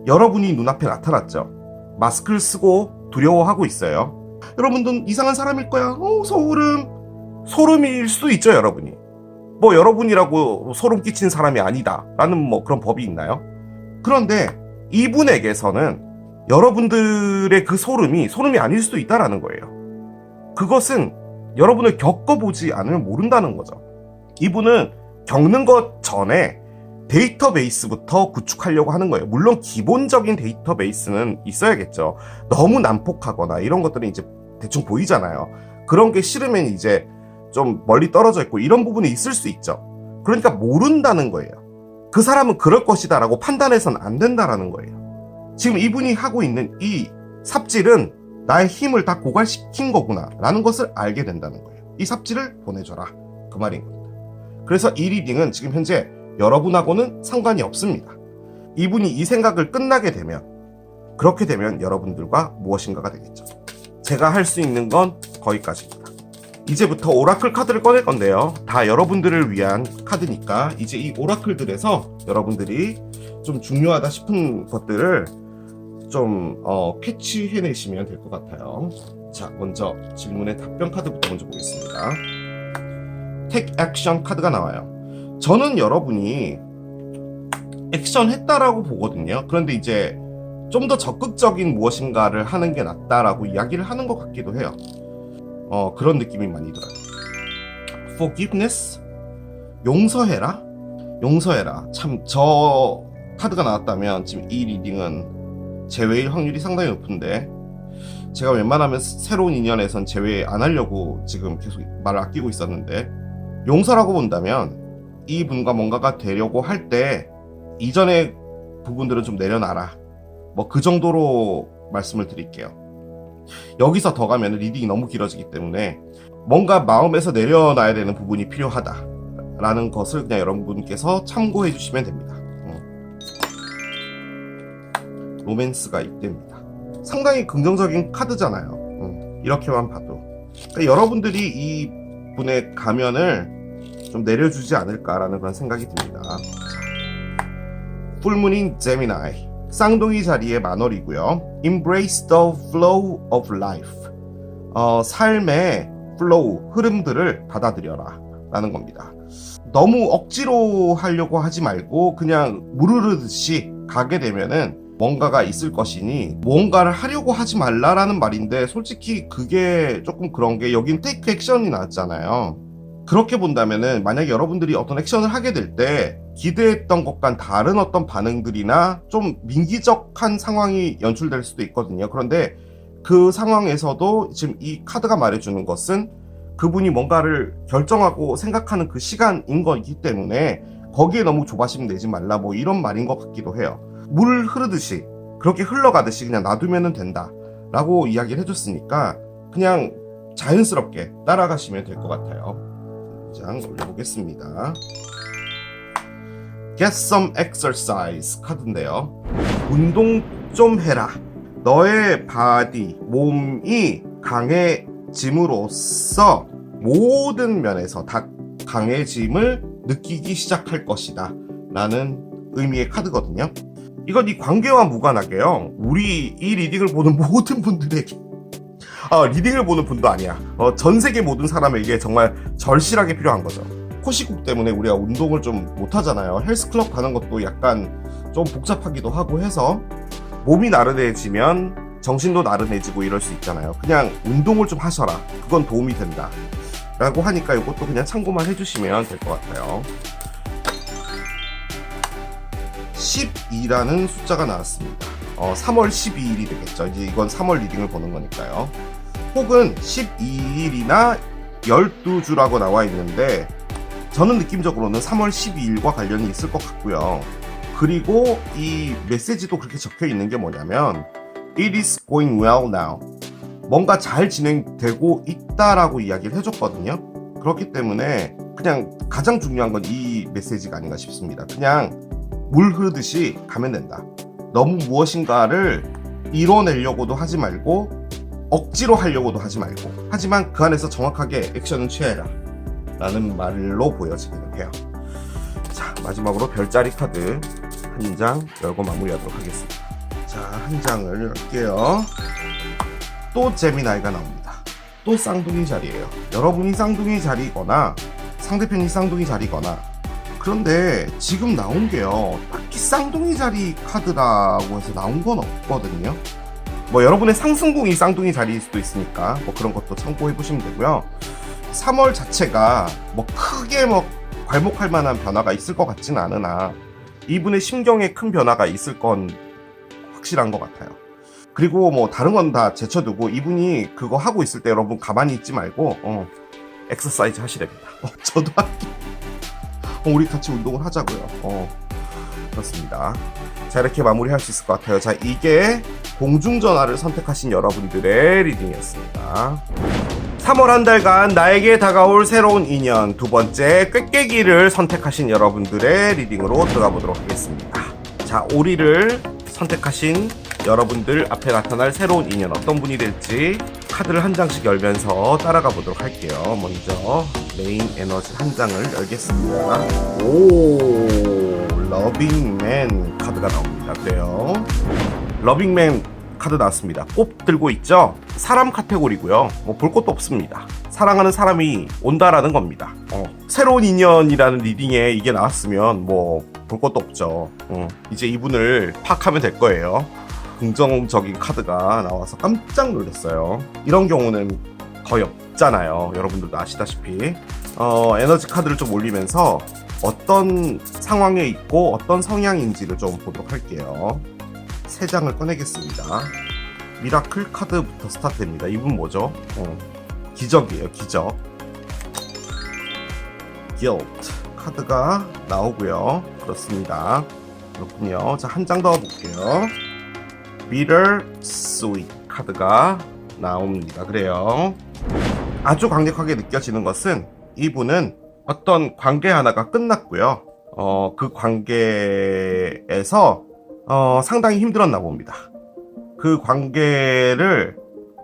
여러분이 눈앞에 나타났죠. 마스크를 쓰고 두려워하고 있어요. 여러분도 이상한 사람일 거야. 소름일 수도 있죠, 여러분이. 뭐 여러분이라고 소름 끼친 사람이 아니다 라는 뭐 그런 법이 있나요? 그런데 이분에게서는 여러분들의 그 소름이 아닐 수도 있다라는 거예요. 그것은 여러분을 겪어보지 않으면 모른다는 거죠. 이분은 겪는 것 전에 데이터베이스부터 구축하려고 하는 거예요. 물론 기본적인 데이터베이스는 있어야겠죠. 너무 난폭하거나 이런 것들은 이제 대충 보이잖아요. 그런 게 싫으면 이제 좀 멀리 떨어져 있고 이런 부분이 있을 수 있죠. 그러니까 모른다는 거예요. 그 사람은 그럴 것이다 라고 판단해서는 안 된다라는 거예요. 지금 이분이 하고 있는 이 삽질은 나의 힘을 다 고갈시킨 거구나 라는 것을 알게 된다는 거예요. 이 삽질을 보내줘라, 그 말인 겁니다. 그래서 이 리딩은 지금 현재 여러분하고는 상관이 없습니다. 이분이 이 생각을 끝나게 되면, 그렇게 되면 여러분들과 무엇인가가 되겠죠. 제가 할 수 있는 건 거기까지입니다. 이제부터 오라클 카드를 꺼낼 건데요. 다 여러분들을 위한 카드니까 이제 이 오라클들에서 여러분들이 좀 중요하다 싶은 것들을 좀 캐치해내시면 될 것 같아요. 자, 먼저 질문의 답변 카드부터 먼저 보겠습니다. Take Action 카드가 나와요. 저는 여러분이 액션 했다라고 보거든요. 그런데 이제 좀 더 적극적인 무엇인가를 하는 게 낫다라고 이야기를 하는 것 같기도 해요. 그런 느낌이 많이 들어요. Forgiveness? 용서해라? 용서해라. 참, 저 카드가 나왔다면 지금 이 리딩은 제외일 확률이 상당히 높은데, 제가 웬만하면 새로운 인연에선 제외 안 하려고 지금 계속 말을 아끼고 있었는데, 용서라고 본다면 이분과 뭔가가 되려고 할 때 이전의 부분들은 좀 내려놔라, 뭐 그 정도로 말씀을 드릴게요. 여기서 더 가면 리딩이 너무 길어지기 때문에 뭔가 마음에서 내려놔야 되는 부분이 필요하다라는 것을 그냥 여러분께서 참고해 주시면 됩니다. 로맨스가 있답니다. 상당히 긍정적인 카드잖아요. 이렇게만 봐도. 그러니까 여러분들이 이 분의 가면을 좀 내려주지 않을까라는 그런 생각이 듭니다. 풀문인 제미나이, 쌍둥이 자리의 만월이고요. Embrace the flow of life. 삶의 flow, 흐름들을 받아들여라 라는 겁니다. 너무 억지로 하려고 하지 말고 그냥 물 흐르듯이 가게 되면은 뭔가가 있을 것이니 뭔가를 하려고 하지 말라라는 말인데, 솔직히 그게 조금 그런 게, 여긴 테이크 액션이 나왔잖아요. 그렇게 본다면은 만약에 여러분들이 어떤 액션을 하게 될 때 기대했던 것과는 다른 어떤 반응들이나 좀 민기적한 상황이 연출될 수도 있거든요. 그런데 그 상황에서도 지금 이 카드가 말해주는 것은 그분이 뭔가를 결정하고 생각하는 그 시간인 거기 때문에 거기에 너무 조바심 내지 말라, 뭐 이런 말인 것 같기도 해요. 물 흐르듯이 그렇게 흘러가듯이 그냥 놔두면 된다 라고 이야기를 해줬으니까 그냥 자연스럽게 따라가시면 될 것 같아요. 장 올려보겠습니다. Get some exercise 카드인데요. 운동 좀 해라. 너의 바디, 몸이 강해짐으로써 모든 면에서 다 강해짐을 느끼기 시작할 것이다 라는 의미의 카드거든요. 이건 이 관계와 무관하게요, 우리 이 리딩을 보는 모든 분들에게, 리딩을 보는 분도 아니야, 전 세계 모든 사람에게 정말 절실하게 필요한 거죠. 코시국 때문에 우리가 운동을 좀 못하잖아요. 헬스클럽 가는 것도 약간 좀 복잡하기도 하고 해서 몸이 나른해지면 정신도 나른해지고 이럴 수 있잖아요. 그냥 운동을 좀 하셔라, 그건 도움이 된다 라고 하니까 이것도 그냥 참고만 해주시면 될 것 같아요. 12라는 숫자가 나왔습니다. 3월 12일이 되겠죠. 이제 이건 3월 리딩을 보는 거니까요. 혹은 12일이나 12주라고 나와 있는데, 저는 느낌적으로는 3월 12일과 관련이 있을 것 같고요. 그리고 이 메시지도 그렇게 적혀 있는 게 뭐냐면 It is going well now. 뭔가 잘 진행되고 있다라고 이야기를 해줬거든요. 그렇기 때문에 그냥 가장 중요한 건 이 메시지가 아닌가 싶습니다. 그냥 물 흐르듯이 가면 된다. 너무 무엇인가를 이뤄내려고도 하지 말고 억지로 하려고도 하지 말고, 하지만 그 안에서 정확하게 액션은 취해라 라는 말로 보여지기는 해요. 자, 마지막으로 별자리 카드 한 장 열고 마무리하도록 하겠습니다. 자, 한 장을 열게요. 또 제미나이가 나옵니다. 또 쌍둥이 자리예요. 여러분이 쌍둥이 자리거나 상대편이 쌍둥이 자리거나. 그런데 지금 나온 게요, 딱히 쌍둥이 자리 카드라고 해서 나온 건 없거든요. 뭐 여러분의 상승궁이 쌍둥이 자리일 수도 있으니까 뭐 그런 것도 참고해 보시면 되고요. 3월 자체가 뭐 크게 뭐 괄목할 만한 변화가 있을 것 같지는 않으나 이분의 심경에 큰 변화가 있을 건 확실한 것 같아요. 그리고 뭐 다른 건 다 제쳐두고 이분이 그거 하고 있을 때 여러분 가만히 있지 말고 엑서사이즈 하시랍니다. 저도 할게요. 우리 같이 운동을 하자고요. 그렇습니다. 자, 이렇게 마무리할 수 있을 것 같아요. 자, 이게 공중전화를 선택하신 여러분들의 리딩이었습니다. 3월 한 달간 나에게 다가올 새로운 인연, 두 번째 꾀깨기를 선택하신 여러분들의 리딩으로 들어가 보도록 하겠습니다. 자, 오리를 선택하신 여러분들 앞에 나타날 새로운 인연 어떤 분이 될지 카드를 한 장씩 열면서 따라가 보도록 할게요. 먼저 메인 에너지 한 장을 열겠습니다. 오, 러빙맨 카드가 나옵니다. 그래요. 러빙맨 카드 나왔습니다. 꽃 들고 있죠? 사람 카테고리고요. 뭐 볼 것도 없습니다. 사랑하는 사람이 온다라는 겁니다. 새로운 인연이라는 리딩에 이게 나왔으면 뭐 볼 것도 없죠. 이제 이분을 파악하면 될 거예요. 긍정적인 카드가 나와서 깜짝 놀랐어요. 이런 경우는 거의 없잖아요. 여러분들도 아시다시피. 에너지 카드를 좀 올리면서 어떤 상황에 있고 어떤 성향인지를 좀 보도록 할게요. 3장을 꺼내겠습니다. 미라클 카드부터 스타트됩니다. 이분 뭐죠? 기적이에요. 기적. Guilt 카드가 나오고요. 그렇습니다. 그렇군요. 자, 한 장 더 볼게요. Bittersweet 카드가 나옵니다. 그래요. 아주 강력하게 느껴지는 것은 이분은 어떤 관계 하나가 끝났고요. 그 관계에서 상당히 힘들었나 봅니다. 그 관계를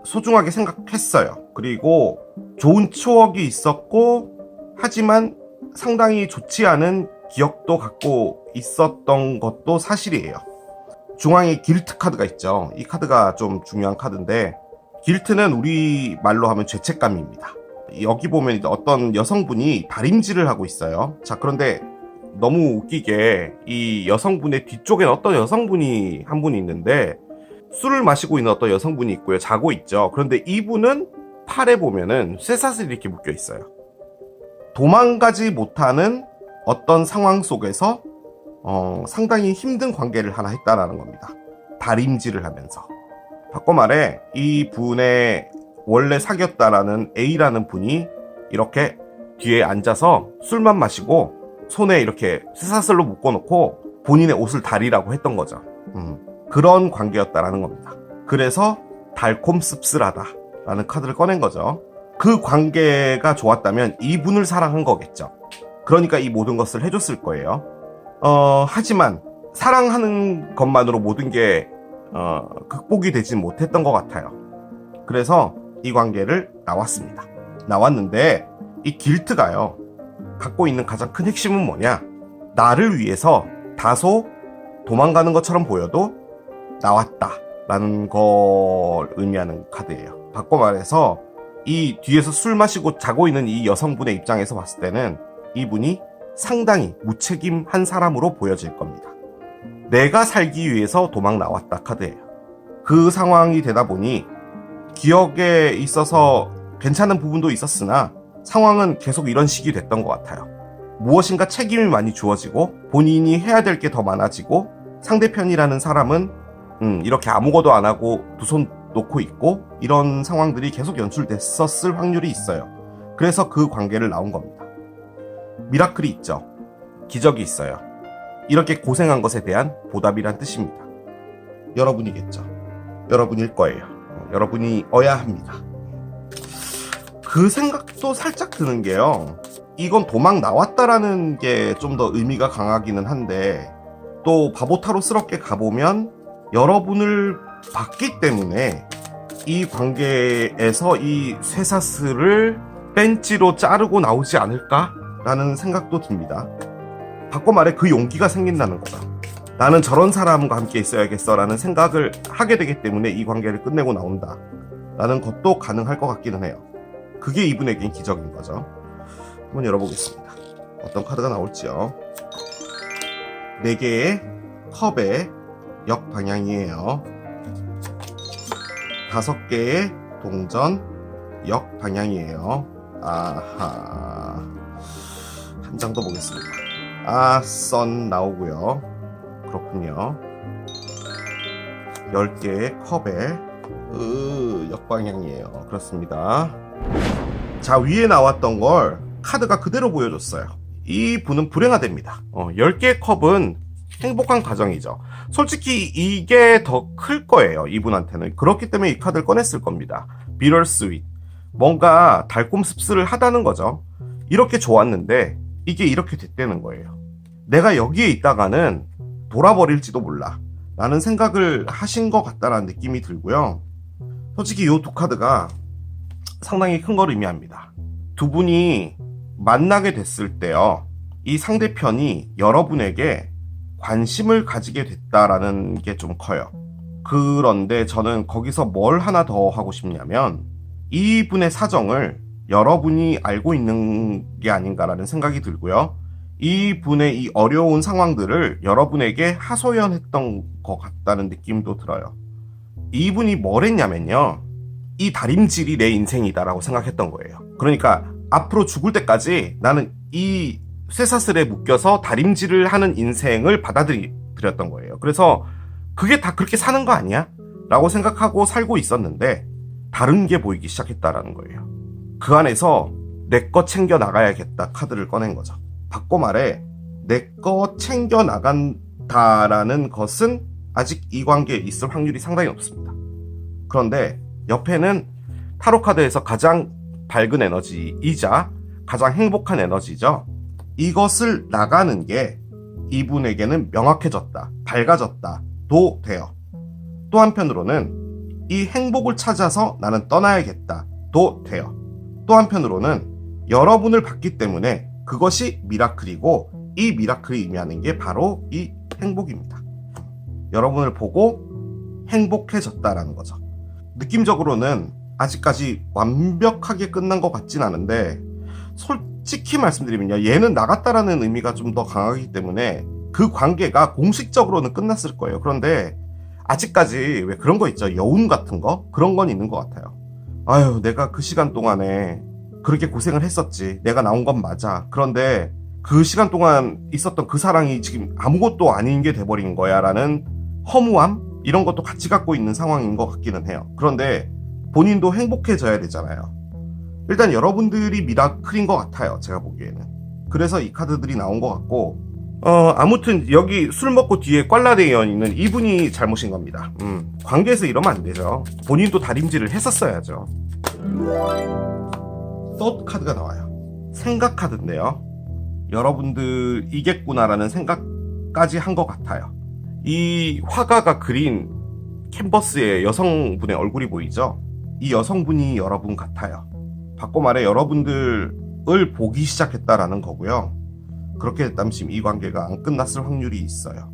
소중하게 생각했어요. 그리고 좋은 추억이 있었고, 하지만 상당히 좋지 않은 기억도 갖고 있었던 것도 사실이에요. 중앙에 길트 카드가 있죠. 이 카드가 좀 중요한 카드인데, 길트는 우리 말로 하면 죄책감입니다. 여기 보면 어떤 여성분이 다림질을 하고 있어요. 자, 그런데 너무 웃기게 이 여성분의 뒤쪽엔 어떤 여성분이 한 분이 있는데, 술을 마시고 있는 어떤 여성분이 있고요. 자고 있죠. 그런데 이분은 팔에 보면은 쇠사슬이 이렇게 묶여 있어요. 도망가지 못하는 어떤 상황 속에서 상당히 힘든 관계를 하나 했다라는 겁니다. 다림질을 하면서. 바꿔 말해 이 분의 원래 사귀었다라는 A라는 분이 이렇게 뒤에 앉아서 술만 마시고 손에 이렇게 쇠사슬로 묶어놓고 본인의 옷을 다리라고 했던 거죠. 그런 관계였다라는 겁니다. 그래서 달콤 씁쓸하다라는 카드를 꺼낸 거죠. 그 관계가 좋았다면 이분을 사랑한 거겠죠. 그러니까 이 모든 것을 해줬을 거예요. 하지만 사랑하는 것만으로 모든 게 극복이 되진 못했던 것 같아요. 그래서 이 관계를 나왔습니다. 나왔는데 이 길트가요, 갖고 있는 가장 큰 핵심은 뭐냐? 나를 위해서 다소 도망가는 것처럼 보여도 나왔다 라는 걸 의미하는 카드예요. 바꿔 말해서 이 뒤에서 술 마시고 자고 있는 이 여성분의 입장에서 봤을 때는 이분이 상당히 무책임한 사람으로 보여질 겁니다. 내가 살기 위해서 도망 나왔다 카드예요. 그 상황이 되다 보니 기억에 있어서 괜찮은 부분도 있었으나 상황은 계속 이런 식이 됐던 것 같아요. 무엇인가 책임이 많이 주어지고 본인이 해야 될 게 더 많아지고 상대편이라는 사람은 이렇게 아무것도 안 하고 두 손 놓고 있고 이런 상황들이 계속 연출됐었을 확률이 있어요. 그래서 그 관계를 나온 겁니다. 미라클이 있죠. 기적이 있어요. 이렇게 고생한 것에 대한 보답이란 뜻입니다. 여러분이겠죠. 여러분일 거예요. 여러분이어야 합니다. 그 생각도 살짝 드는 게요, 이건 도망 나왔다라는 게 좀 더 의미가 강하기는 한데, 또 바보타로스럽게 가보면 여러분을 봤기 때문에 이 관계에서 이 쇠사슬을 벤치로 자르고 나오지 않을까라는 생각도 듭니다. 바꿔 말해 그 용기가 생긴다는 거다. 나는 저런 사람과 함께 있어야겠어 라는 생각을 하게 되기 때문에 이 관계를 끝내고 나온다 라는 것도 가능할 것 같기는 해요. 그게 이분에겐 기적인 거죠. 한번 열어보겠습니다. 어떤 카드가 나올지요. 4개의 컵의 역방향이에요. 5개의 동전 역방향이에요. 아하. 한 장 더 보겠습니다. 선 나오고요. 그렇군요. 10개의 컵의 역방향이에요. 그렇습니다. 자, 위에 나왔던 걸 카드가 그대로 보여줬어요. 이 분은 불행하답니다. 10개의 컵은 행복한 가정이죠. 솔직히 이게 더 클 거예요. 이분한테는. 그렇기 때문에 이 카드를 꺼냈을 겁니다. Bitter Sweet. 뭔가 달콤 씁쓸하다는 거죠. 이렇게 좋았는데 이게 이렇게 됐다는 거예요. 내가 여기에 있다가는 돌아버릴지도 몰라 라는 생각을 하신 것 같다는 느낌이 들고요. 솔직히 이 두 카드가 상당히 큰 걸 의미합니다. 두 분이 만나게 됐을 때요, 이 상대편이 여러분에게 관심을 가지게 됐다라는 게 좀 커요. 그런데 저는 거기서 뭘 하나 더 하고 싶냐면 이분의 사정을 여러분이 알고 있는 게 아닌가라는 생각이 들고요. 이분의 이 어려운 상황들을 여러분에게 하소연했던 것 같다는 느낌도 들어요. 이분이 뭘 했냐면요, 이 다림질이 내 인생이다라고 생각했던 거예요. 그러니까 앞으로 죽을 때까지 나는 이 쇠사슬에 묶여서 다림질을 하는 인생을 받아들였던 거예요. 그래서 그게 다 그렇게 사는 거 아니야? 라고 생각하고 살고 있었는데 다른 게 보이기 시작했다라는 거예요. 그 안에서 내 거 챙겨 나가야겠다 카드를 꺼낸 거죠. 바꿔 말해 내 거 챙겨 나간다라는 것은 아직 이 관계에 있을 확률이 상당히 높습니다. 그런데 옆에는 타로 카드에서 가장 밝은 에너지이자 가장 행복한 에너지죠. 이것을 나가는 게 이분에게는 명확해졌다, 밝아졌다도 돼요. 또 한편으로는 이 행복을 찾아서 나는 떠나야겠다도 돼요. 또 한편으로는 여러분을 봤기 때문에 그것이 미라클이고 이 미라클이 의미하는 게 바로 이 행복입니다. 여러분을 보고 행복해졌다라는 거죠. 느낌적으로는 아직까지 완벽하게 끝난 것 같진 않은데 솔직히 말씀드리면요, 얘는 나갔다라는 의미가 좀 더 강하기 때문에 그 관계가 공식적으로는 끝났을 거예요. 그런데 아직까지 왜 그런 거 있죠, 여운 같은 거? 그런 건 있는 것 같아요. 아유, 내가 그 시간 동안에 그렇게 고생을 했었지, 내가 나온 건 맞아. 그런데 그 시간 동안 있었던 그 사랑이 지금 아무것도 아닌 게 돼버린 거야 라는 허무함? 이런 것도 같이 갖고 있는 상황인 것 같기는 해요. 그런데 본인도 행복해져야 되잖아요. 일단 여러분들이 미라클인 것 같아요, 제가 보기에는. 그래서 이 카드들이 나온 것 같고, 아무튼 여기 술 먹고 뒤에 꽐라데이언 있는 이분이 잘못인 겁니다. 관계에서 이러면 안 되죠. 본인도 다림질을 했었어야죠. 또 카드가 나와요. 생각 카드인데요, 여러분들 이겠구나라는 생각까지 한 것 같아요. 이 화가가 그린 캔버스에 여성분의 얼굴이 보이죠? 이 여성분이 여러분 같아요. 바꿔 말해 여러분들을 보기 시작했다라는 거고요. 그렇게 됐다면 지금 이 관계가 안 끝났을 확률이 있어요.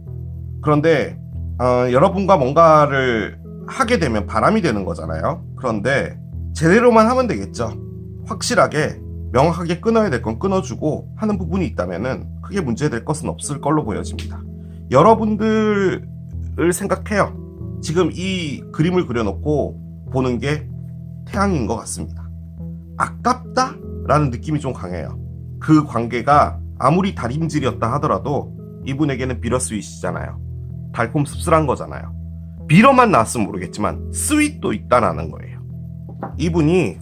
그런데 여러분과 뭔가를 하게 되면 바람이 되는 거잖아요. 그런데 제대로만 하면 되겠죠. 확실하게 명확하게 끊어야 될 건 끊어주고 하는 부분이 있다면은 크게 문제될 것은 없을 걸로 보여집니다. 여러분들을 생각해요. 지금 이 그림을 그려놓고 보는 게 태양인 것 같습니다. 아깝다? 라는 느낌이 좀 강해요. 그 관계가 아무리 다림질이었다 하더라도 이분에게는 비러스윗이잖아요. 달콤 씁쓸한 거잖아요. 비러만 나왔으면 모르겠지만 스윗도 있다라는 거예요. 이분이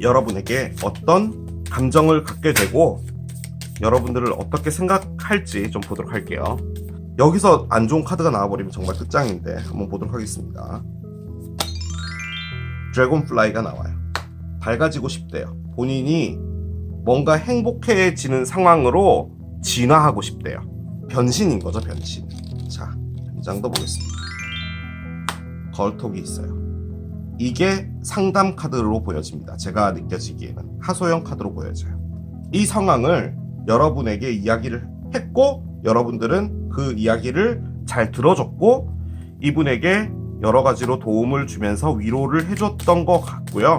여러분에게 어떤 감정을 갖게 되고 여러분들을 어떻게 생각할지 좀 보도록 할게요. 여기서 안 좋은 카드가 나와버리면 정말 끝장인데 한번 보도록 하겠습니다. 드래곤플라이가 나와요. 밝아지고 싶대요. 본인이 뭔가 행복해지는 상황으로 진화하고 싶대요. 변신인 거죠, 변신. 자, 한 장 더 보겠습니다. 거울톡이 있어요. 이게 상담 카드로 보여집니다. 제가 느껴지기에는 하소연 카드로 보여져요. 이 상황을 여러분에게 이야기를 했고 여러분들은 그 이야기를 잘 들어줬고 이분에게 여러 가지로 도움을 주면서 위로를 해줬던 것 같고요.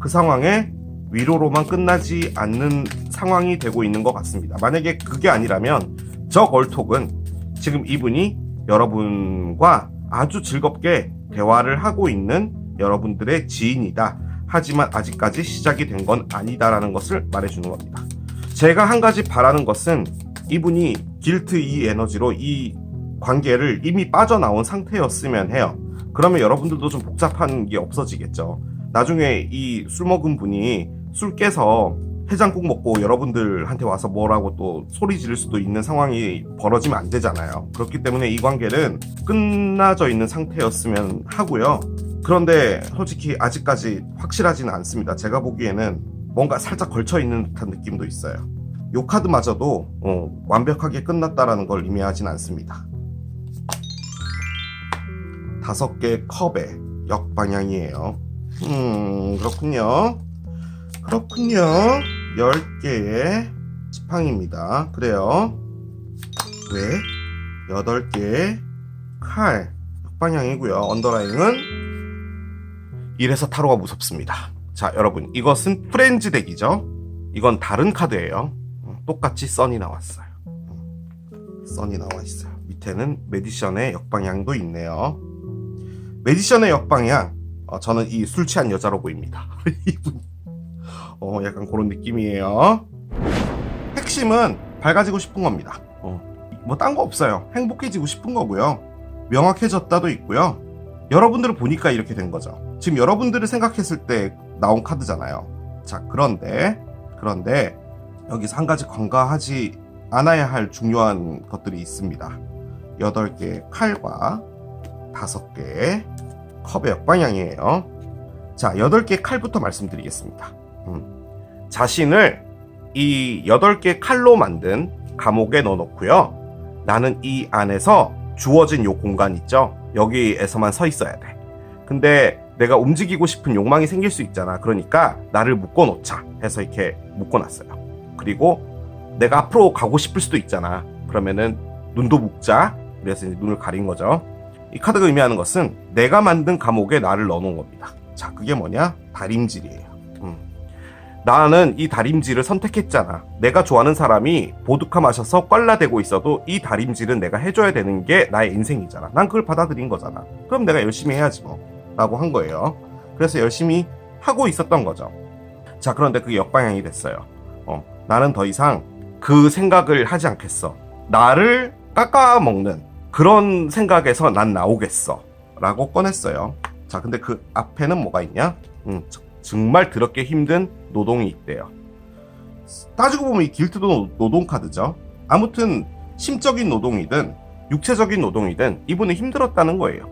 그 상황에 위로로만 끝나지 않는 상황이 되고 있는 것 같습니다. 만약에 그게 아니라면 저 걸톡은 지금 이분이 여러분과 아주 즐겁게 대화를 하고 있는 여러분들의 지인이다. 하지만 아직까지 시작이 된 건 아니다라는 것을 말해주는 겁니다. 제가 한 가지 바라는 것은 이분이 길트 이 에너지로 이 관계를 이미 빠져나온 상태였으면 해요. 그러면 여러분들도 좀 복잡한 게 없어지겠죠. 나중에 이 술 먹은 분이 술 깨서 해장국 먹고 여러분들한테 와서 뭐라고 또 소리 지를 수도 있는 상황이 벌어지면 안 되잖아요. 그렇기 때문에 이 관계는 끝나져 있는 상태였으면 하고요. 그런데 솔직히 아직까지 확실하지는 않습니다. 제가 보기에는 뭔가 살짝 걸쳐있는 듯한 느낌도 있어요. 요 카드마저도 완벽하게 끝났다라는 걸 의미하진 않습니다. 5개 컵의 역방향이에요. 그렇군요. 10개의 지팡이입니다. 그래요. 왜? 8개의 칼 역방향이고요. 언더라인은 이래서 타로가 무섭습니다. 자, 여러분, 이것은 프렌즈 덱이죠. 이건 다른 카드예요. 똑같이 선이 나왔어요. 선이 나와 있어요. 밑에는 매디션의 역방향도 있네요. 매디션의 역방향, 저는 이 술 취한 여자로 보입니다. 이분 약간 그런 느낌이에요. 핵심은 밝아지고 싶은 겁니다. 뭐 딴 거 없어요. 행복해지고 싶은 거고요. 명확해졌다도 있고요. 여러분들을 보니까 이렇게 된 거죠. 지금 여러분들을 생각했을 때 나온 카드잖아요. 자, 그런데 여기서 한 가지 간과하지 않아야 할 중요한 것들이 있습니다. 8개의 칼과 5개의 컵의 역방향이에요. 자, 8개의 칼부터 말씀드리겠습니다. 자신을 이 8개 칼로 만든 감옥에 넣어놓고요. 나는 이 안에서 주어진 요 공간 있죠? 여기에서만 서 있어야 돼. 근데 내가 움직이고 싶은 욕망이 생길 수 있잖아. 그러니까 나를 묶어놓자 해서 이렇게 묶어놨어요. 그리고 내가 앞으로 가고 싶을 수도 있잖아. 그러면은 눈도 묶자. 그래서 이제 눈을 가린 거죠. 이 카드가 의미하는 것은 내가 만든 감옥에 나를 넣어놓은 겁니다. 자, 그게 뭐냐? 다림질이에요. 나는 이 다림질을 선택했잖아. 내가 좋아하는 사람이 보드카 마셔서 꽐라대고 있어도 이 다림질은 내가 해줘야 되는 게 나의 인생이잖아. 난 그걸 받아들인 거잖아. 그럼 내가 열심히 해야지 뭐 라고 한 거예요. 그래서 열심히 하고 있었던 거죠. 자, 그런데 그게 역방향이 됐어요. 나는 더 이상 그 생각을 하지 않겠어. 나를 깎아먹는 그런 생각에서 난 나오겠어 라고 꺼냈어요. 자, 근데 그 앞에는 뭐가 있냐? 정말 더럽게 힘든 노동이 있대요. 따지고 보면 이 길트도 노동 카드죠. 아무튼 심적인 노동이든 육체적인 노동이든 이분은 힘들었다는 거예요.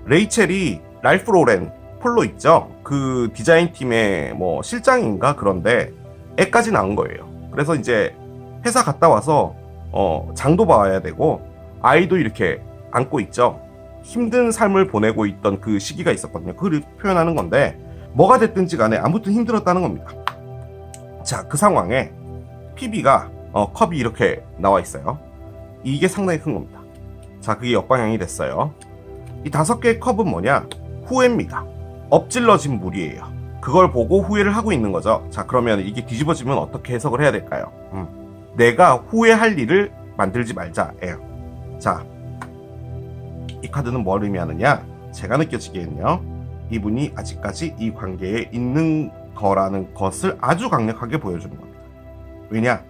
레이첼이 랄프 로렌 폴로 있죠. 그 디자인 팀의 뭐 실장인가 그런데 애까지 낳은 거예요. 그래서 이제 회사 갔다 와서 장도 봐야 되고 아이도 이렇게 안고 있죠. 힘든 삶을 보내고 있던 그 시기가 있었거든요. 그걸 표현하는 건데 뭐가 됐든지 간에 아무튼 힘들었다는 겁니다. 자, 그 상황에 PB가 컵이 이렇게 나와 있어요. 이게 상당히 큰 겁니다. 자, 그게 역방향이 됐어요. 이 5개의 컵은 뭐냐? 후회입니다. 엎질러진 물이에요. 그걸 보고 후회를 하고 있는 거죠. 자, 그러면 이게 뒤집어지면 어떻게 해석을 해야 될까요? 내가 후회할 일을 만들지 말자예요. 자, 이 카드는 뭘 의미하느냐? 제가 느껴지기에는요, 이분이 아직까지 이 관계에 있는 거라는 것을 아주 강력하게 보여주는 겁니다. 왜냐?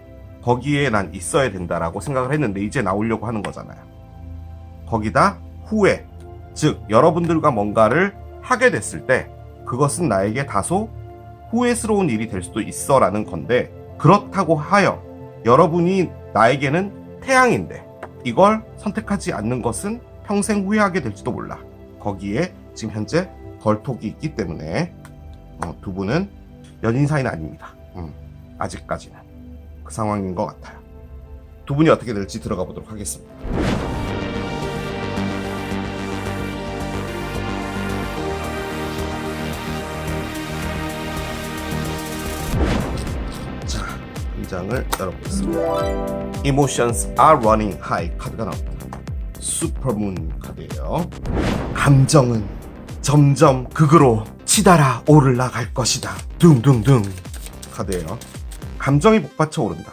거기에 난 있어야 된다라고 생각을 했는데 이제 나오려고 하는 거잖아요. 거기다 후회, 즉 여러분들과 뭔가를 하게 됐을 때 그것은 나에게 다소 후회스러운 일이 될 수도 있어 라는 건데, 그렇다고 하여 여러분이 나에게는 태양인데 이걸 선택하지 않는 것은 평생 후회하게 될지도 몰라. 거기에 지금 현재 걸톡이 있기 때문에 두 분은 연인 사이는 아닙니다. 아직까지는 그 상황인 것 같아요. 두 분이 어떻게 될지 들어가 보도록 하겠습니다. 자, 이 장을 열어보겠습니다. Emotions are running high 카드가 나옵니다. 슈퍼문 카드예요. 감정은 점점 극으로 치달아 오르라 갈 것이다. 둥둥둥 카드예요. 감정이 복받쳐 오른다.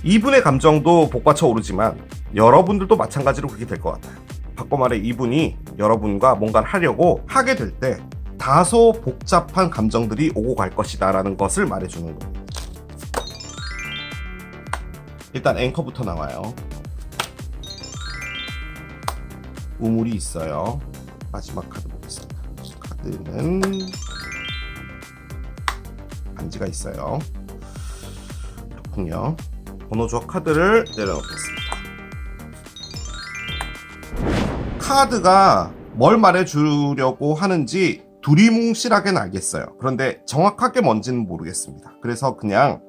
이분의 감정도 복받쳐 오르지만 여러분들도 마찬가지로 그렇게 될 것 같아요. 바꿔 말해 이분이 여러분과 뭔가를 하려고 하게 될 때 다소 복잡한 감정들이 오고 갈 것이다 라는 것을 말해주는 거예요. 일단 앵커부터 나와요. 우물이 있어요. 마지막 카드 보겠습니다. 카드는 반지가 있어요. 그렇군요. 번호 조합 카드를 내려놓겠습니다. 카드가 뭘 말해주려고 하는지 두리뭉실하게는 알겠어요. 그런데 정확하게 뭔지는 모르겠습니다. 그래서 그냥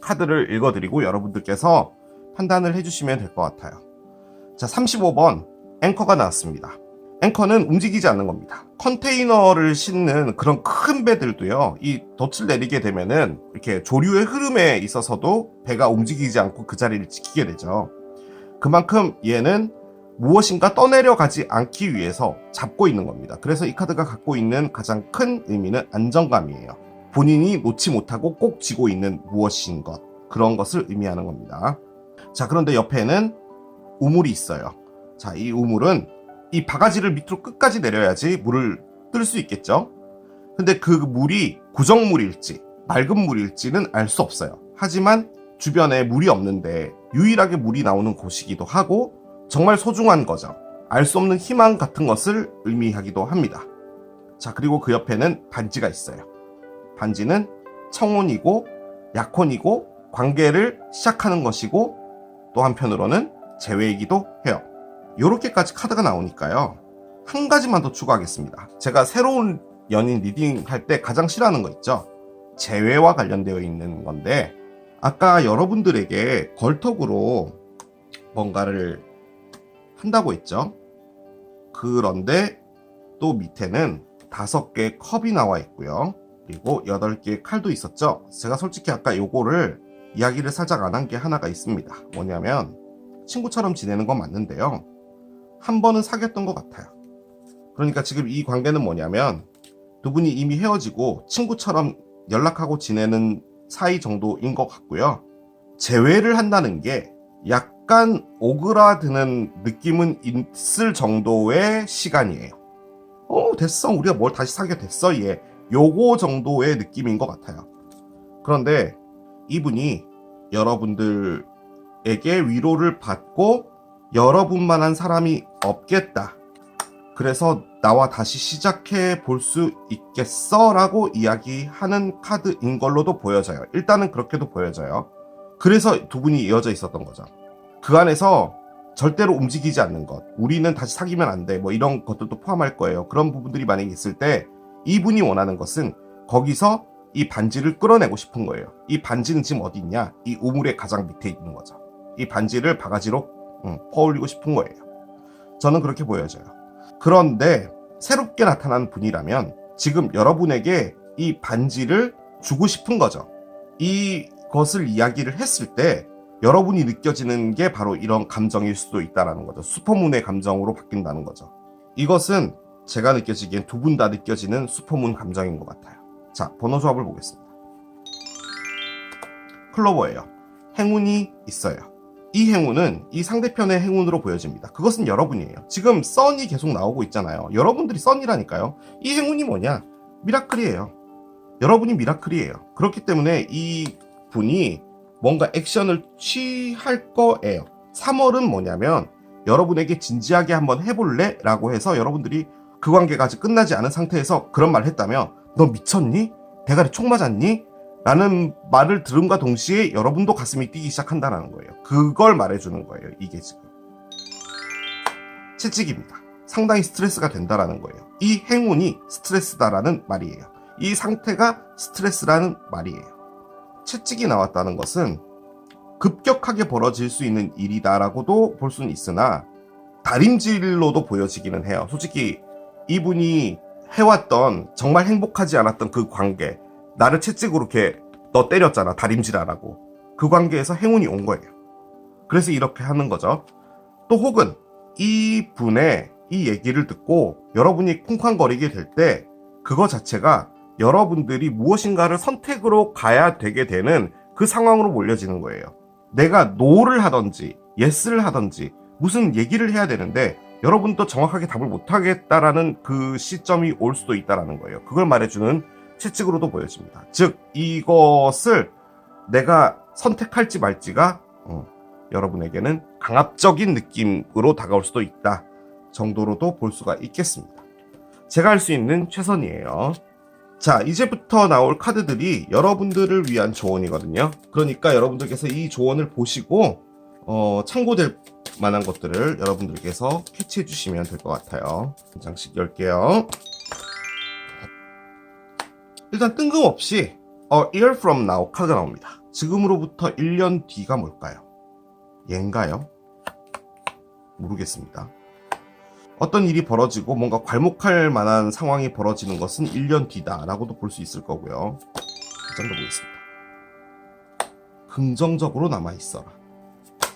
카드를 읽어드리고 여러분들께서 판단을 해주시면 될 것 같아요. 자, 35번 앵커가 나왔습니다. 앵커는 움직이지 않는 겁니다. 컨테이너를 싣는 그런 큰 배들도요, 이 돛을 내리게 되면은 이렇게 조류의 흐름에 있어서도 배가 움직이지 않고 그 자리를 지키게 되죠. 그만큼 얘는 무엇인가 떠내려가지 않기 위해서 잡고 있는 겁니다. 그래서 이 카드가 갖고 있는 가장 큰 의미는 안정감이에요. 본인이 놓지 못하고 꼭 쥐고 있는 무엇인 것, 그런 것을 의미하는 겁니다. 자, 그런데 옆에는 우물이 있어요. 자, 이 우물은 이 바가지를 밑으로 끝까지 내려야지 물을 뜰 수 있겠죠. 근데 그 물이 구정물일지 맑은 물일지는 알 수 없어요. 하지만 주변에 물이 없는데 유일하게 물이 나오는 곳이기도 하고 정말 소중한 거죠. 알 수 없는 희망 같은 것을 의미하기도 합니다. 자, 그리고 그 옆에는 반지가 있어요. 반지는 청혼이고 약혼이고 관계를 시작하는 것이고 또 한편으로는 재회이기도 해요. 요렇게까지 카드가 나오니까요. 한 가지만 더 추가하겠습니다. 제가 새로운 연인 리딩 할 때 가장 싫어하는 거 있죠? 재회와 관련되어 있는 건데, 아까 여러분들에게 걸턱으로 뭔가를 한다고 했죠? 그런데 또 밑에는 5개의 컵이 나와 있고요. 그리고 8개의 칼도 있었죠? 제가 솔직히 아까 요거를 이야기를 살짝 안 한 게 하나가 있습니다. 뭐냐면 친구처럼 지내는 건 맞는데요. 한 번은 사귀었던 것 같아요. 그러니까 지금 이 관계는 뭐냐면 두 분이 이미 헤어지고 친구처럼 연락하고 지내는 사이 정도인 것 같고요. 재회를 한다는 게 약간 오그라드는 느낌은 있을 정도의 시간이에요. 됐어. 우리가 뭘 다시 사귀어 됐어. 얘. 요거 정도의 느낌인 것 같아요. 그런데 이분이 여러분들에게 위로를 받고 여러분만한 사람이 없겠다. 그래서 나와 다시 시작해 볼 수 있겠어? 라고 이야기하는 카드인 걸로도 보여져요. 일단은 그렇게도 보여져요. 그래서 두 분이 이어져 있었던 거죠. 그 안에서 절대로 움직이지 않는 것, 우리는 다시 사귀면 안 돼, 뭐 이런 것들도 포함할 거예요. 그런 부분들이 만약에 있을 때 이분이 원하는 것은 거기서 이 반지를 끌어내고 싶은 거예요. 이 반지는 지금 어디 있냐? 이 우물의 가장 밑에 있는 거죠. 이 반지를 바가지로 퍼올리고 싶은 거예요. 저는 그렇게 보여져요. 그런데 새롭게 나타난 분이라면 지금 여러분에게 이 반지를 주고 싶은 거죠. 이것을 이야기를 했을 때 여러분이 느껴지는 게 바로 이런 감정일 수도 있다는 거죠. 슈퍼문의 감정으로 바뀐다는 거죠. 이것은 제가 느껴지기엔 두 분 다 느껴지는 슈퍼문 감정인 것 같아요. 자, 번호 조합을 보겠습니다. 클로버예요. 행운이 있어요. 이 행운은 이 상대편의 행운으로 보여집니다. 그것은 여러분이에요. 지금 썬이 계속 나오고 있잖아요. 여러분들이 썬이라니까요. 이 행운이 뭐냐? 미라클이에요. 여러분이 미라클이에요. 그렇기 때문에 이 분이 뭔가 액션을 취할 거예요. 3월은 뭐냐면 여러분에게 진지하게 한번 해볼래? 라고 해서 여러분들이 그 관계가 아직 끝나지 않은 상태에서 그런 말을 했다면 너 미쳤니? 대가리 총 맞았니? 라는 말을 들음과 동시에 여러분도 가슴이 뛰기 시작한다는 거예요. 그걸 말해주는 거예요. 이게 지금 채찍입니다. 상당히 스트레스가 된다라는 거예요. 이 행운이 스트레스다라는 말이에요. 이 상태가 스트레스라는 말이에요. 채찍이 나왔다는 것은 급격하게 벌어질 수 있는 일이다라고도 볼 수는 있으나 다림질로도 보여지기는 해요. 솔직히 이분이 해왔던 정말 행복하지 않았던 그 관계, 나를 채찍으로 이렇게 너 때렸잖아, 다림질하라고. 그 관계에서 행운이 온 거예요. 그래서 이렇게 하는 거죠. 또 혹은 이 분의 이 얘기를 듣고 여러분이 쿵쾅거리게 될 때 그거 자체가 여러분들이 무엇인가를 선택으로 가야 되게 되는 그 상황으로 몰려지는 거예요. 내가 노를 하든지 예스를 하든지 무슨 얘기를 해야 되는데 여러분도 정확하게 답을 못하겠다라는 그 시점이 올 수도 있다라는 거예요. 그걸 말해주는 채찍으로도 보여집니다. 즉 이것을 내가 선택할지 말지가 여러분에게는 강압적인 느낌으로 다가올 수도 있다 정도로도 볼 수가 있겠습니다. 제가 할 수 있는 최선이에요. 자, 이제부터 나올 카드들이 여러분들을 위한 조언이거든요. 그러니까 여러분들께서 이 조언을 보시고 참고될 만한 것들을 여러분들께서 캐치해 주시면 될 것 같아요. 한 장씩 열게요. 일단 뜬금없이 A year from now 카드가 나옵니다. 지금으로부터 1년 뒤가 뭘까요? 얘인가요? 모르겠습니다. 어떤 일이 벌어지고 뭔가 괄목할 만한 상황이 벌어지는 것은 1년 뒤다 라고도 볼 수 있을 거고요. 한 장 더 보겠습니다. 긍정적으로 남아있어라.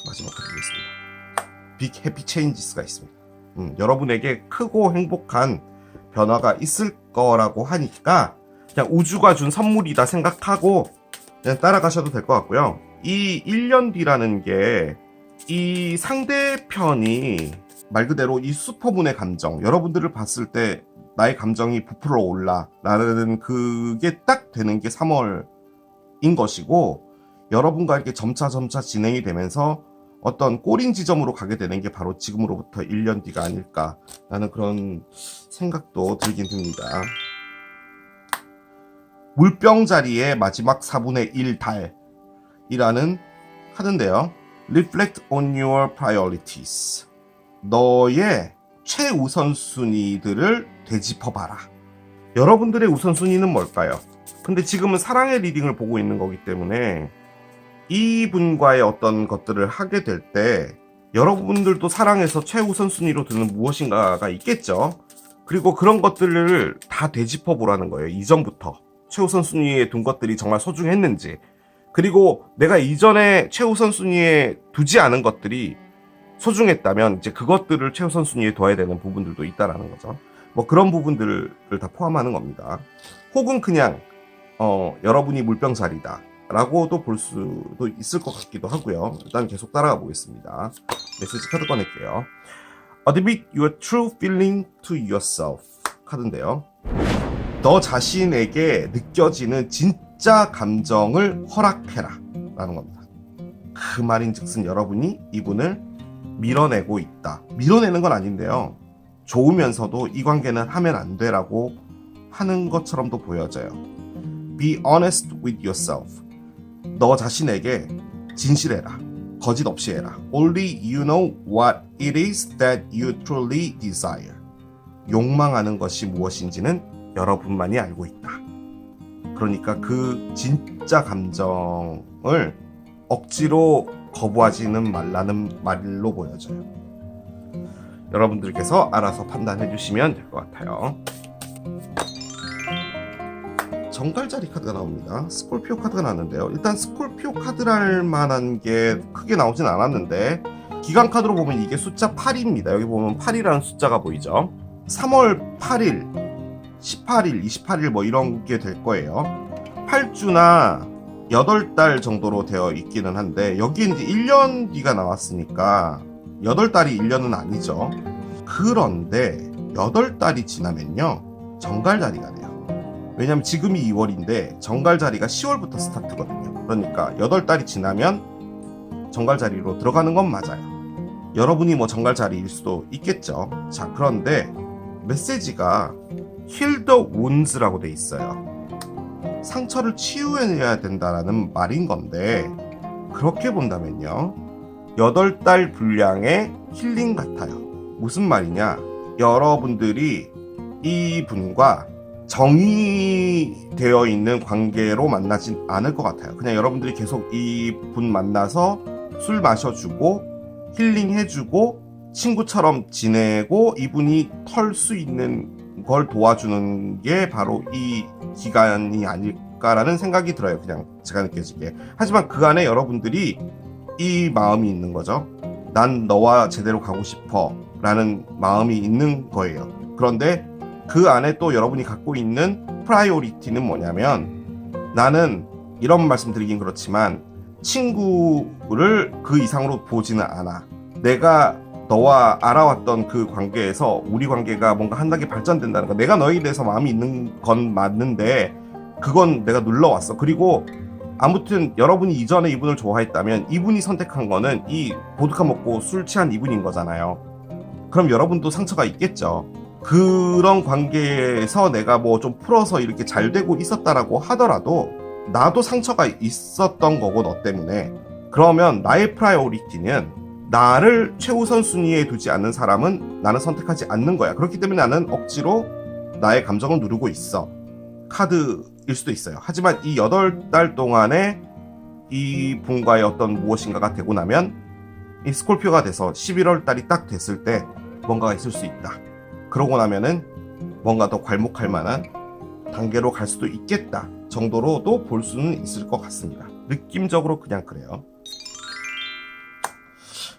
마지막 카드 보겠습니다. 빅 해피 체인지스가 있습니다. 여러분에게 크고 행복한 변화가 있을 거라고 하니까 그냥 우주가 준 선물이다 생각하고 그냥 따라가셔도 될 것 같고요. 이 1년 뒤라는 게 이 상대편이 말 그대로 이 슈퍼문의 감정, 여러분들을 봤을 때 나의 감정이 부풀어 올라 라는 그게 딱 되는 게 3월인 것이고, 여러분과 이렇게 점차 진행이 되면서 어떤 꼬린 지점으로 가게 되는 게 바로 지금으로부터 1년 뒤가 아닐까라는 그런 생각도 들긴 듭니다. 물병 자리의 마지막 4분의 1 달이라는 카드인데요. Reflect on your priorities. 너의 최우선순위들을 되짚어봐라. 여러분들의 우선순위는 뭘까요? 근데 지금은 사랑의 리딩을 보고 있는 거기 때문에 이분과의 어떤 것들을 하게 될 때 여러분들도 사랑에서 최우선순위로 드는 무엇인가가 있겠죠. 그리고 그런 것들을 다 되짚어보라는 거예요. 이전부터 최우선순위에 둔 것들이 정말 소중했는지, 그리고 내가 이전에 최우선순위에 두지 않은 것들이 소중했다면 이제 그것들을 최우선순위에 둬야 되는 부분들도 있다라는 거죠. 뭐 그런 부분들을 다 포함하는 겁니다. 혹은 그냥 여러분이 물병살이다 라고도 볼 수도 있을 것 같기도 하고요. 일단 계속 따라가 보겠습니다. 메시지 카드 꺼낼게요. Admit your true feeling to yourself 카드인데요. 너 자신에게 느껴지는 진짜 감정을 허락해라 라는 겁니다. 그 말인즉슨 여러분이 이분을 밀어내고 있다. 밀어내는 건 아닌데요. 좋으면서도 이 관계는 하면 안 돼라고 하는 것처럼도 보여져요. Be honest with yourself. 너 자신에게 진실해라. 거짓 없이 해라. Only you know what it is that you truly desire. 욕망하는 것이 무엇인지는 여러분만이 알고 있다. 그러니까 그 진짜 감정을 억지로 거부하지는 말라는 말로 보여져요. 여러분들께서 알아서 판단해 주시면 될 것 같아요. 정갈자리 카드가 나옵니다. 스콜피오 카드가 나왔는데요. 일단 스콜피오 카드랄 만한 게 크게 나오진 않았는데 기간 카드로 보면 이게 숫자 8입니다. 여기 보면 8이라는 숫자가 보이죠. 3월 8일, 18일, 28일 뭐 이런 게 될 거예요. 8주나 8달 정도로 되어 있기는 한데 여기에 이제 1년 뒤가 나왔으니까 8달이 1년은 아니죠. 그런데 8달이 지나면요 정갈자리가 돼요. 왜냐면 지금이 2월인데 정갈자리가 10월부터 스타트거든요. 그러니까 8달이 지나면 정갈자리로 들어가는 건 맞아요. 여러분이 뭐 정갈자리일 수도 있겠죠. 자, 그런데 메시지가 Heal the wounds라고 돼 있어요. 상처를 치유해야 된다라는 말인 건데, 그렇게 본다면요 8달 분량의 힐링 같아요. 무슨 말이냐, 여러분들이 이분과 정의되어 있는 관계로 만나진 않을 것 같아요. 그냥 여러분들이 계속 이분 만나서 술 마셔주고 힐링해주고 친구처럼 지내고 이분이 털 수 있는 걸 도와주는 게 바로 이 기간이 아닐까라는 생각이 들어요. 그냥 제가 느껴지기에. 하지만 그 안에 여러분들이 이 마음이 있는 거죠. 난 너와 제대로 가고 싶어 라는 마음이 있는 거예요. 그런데 그 안에 또 여러분이 갖고 있는 프라이오리티는 뭐냐면, 나는 이런 말씀 드리긴 그렇지만 친구를 그 이상으로 보지는 않아. 내가 너와 알아왔던 그 관계에서 우리 관계가 뭔가 한 단계 발전된다는 거, 내가 너에 대해서 마음이 있는 건 맞는데 그건 내가 눌러왔어. 그리고 아무튼 여러분이 이전에 이분을 좋아했다면 이분이 선택한 거는 이 보드카 먹고 술 취한 이분인 거잖아요. 그럼 여러분도 상처가 있겠죠. 그런 관계에서 내가 뭐 좀 풀어서 이렇게 잘 되고 있었다라고 하더라도 나도 상처가 있었던 거고, 너 때문에. 그러면 나의 프라이오리티는 나를 최우선 순위에 두지 않는 사람은 나는 선택하지 않는 거야. 그렇기 때문에 나는 억지로 나의 감정을 누르고 있어. 카드일 수도 있어요. 하지만 이 8달 동안에 이 분과의 어떤 무엇인가가 되고 나면 이 스콜피오가 돼서 11월 달이 딱 됐을 때 뭔가가 있을 수 있다. 그러고 나면은 뭔가 더 괄목할 만한 단계로 갈 수도 있겠다 정도로도 볼 수는 있을 것 같습니다. 느낌적으로 그냥 그래요.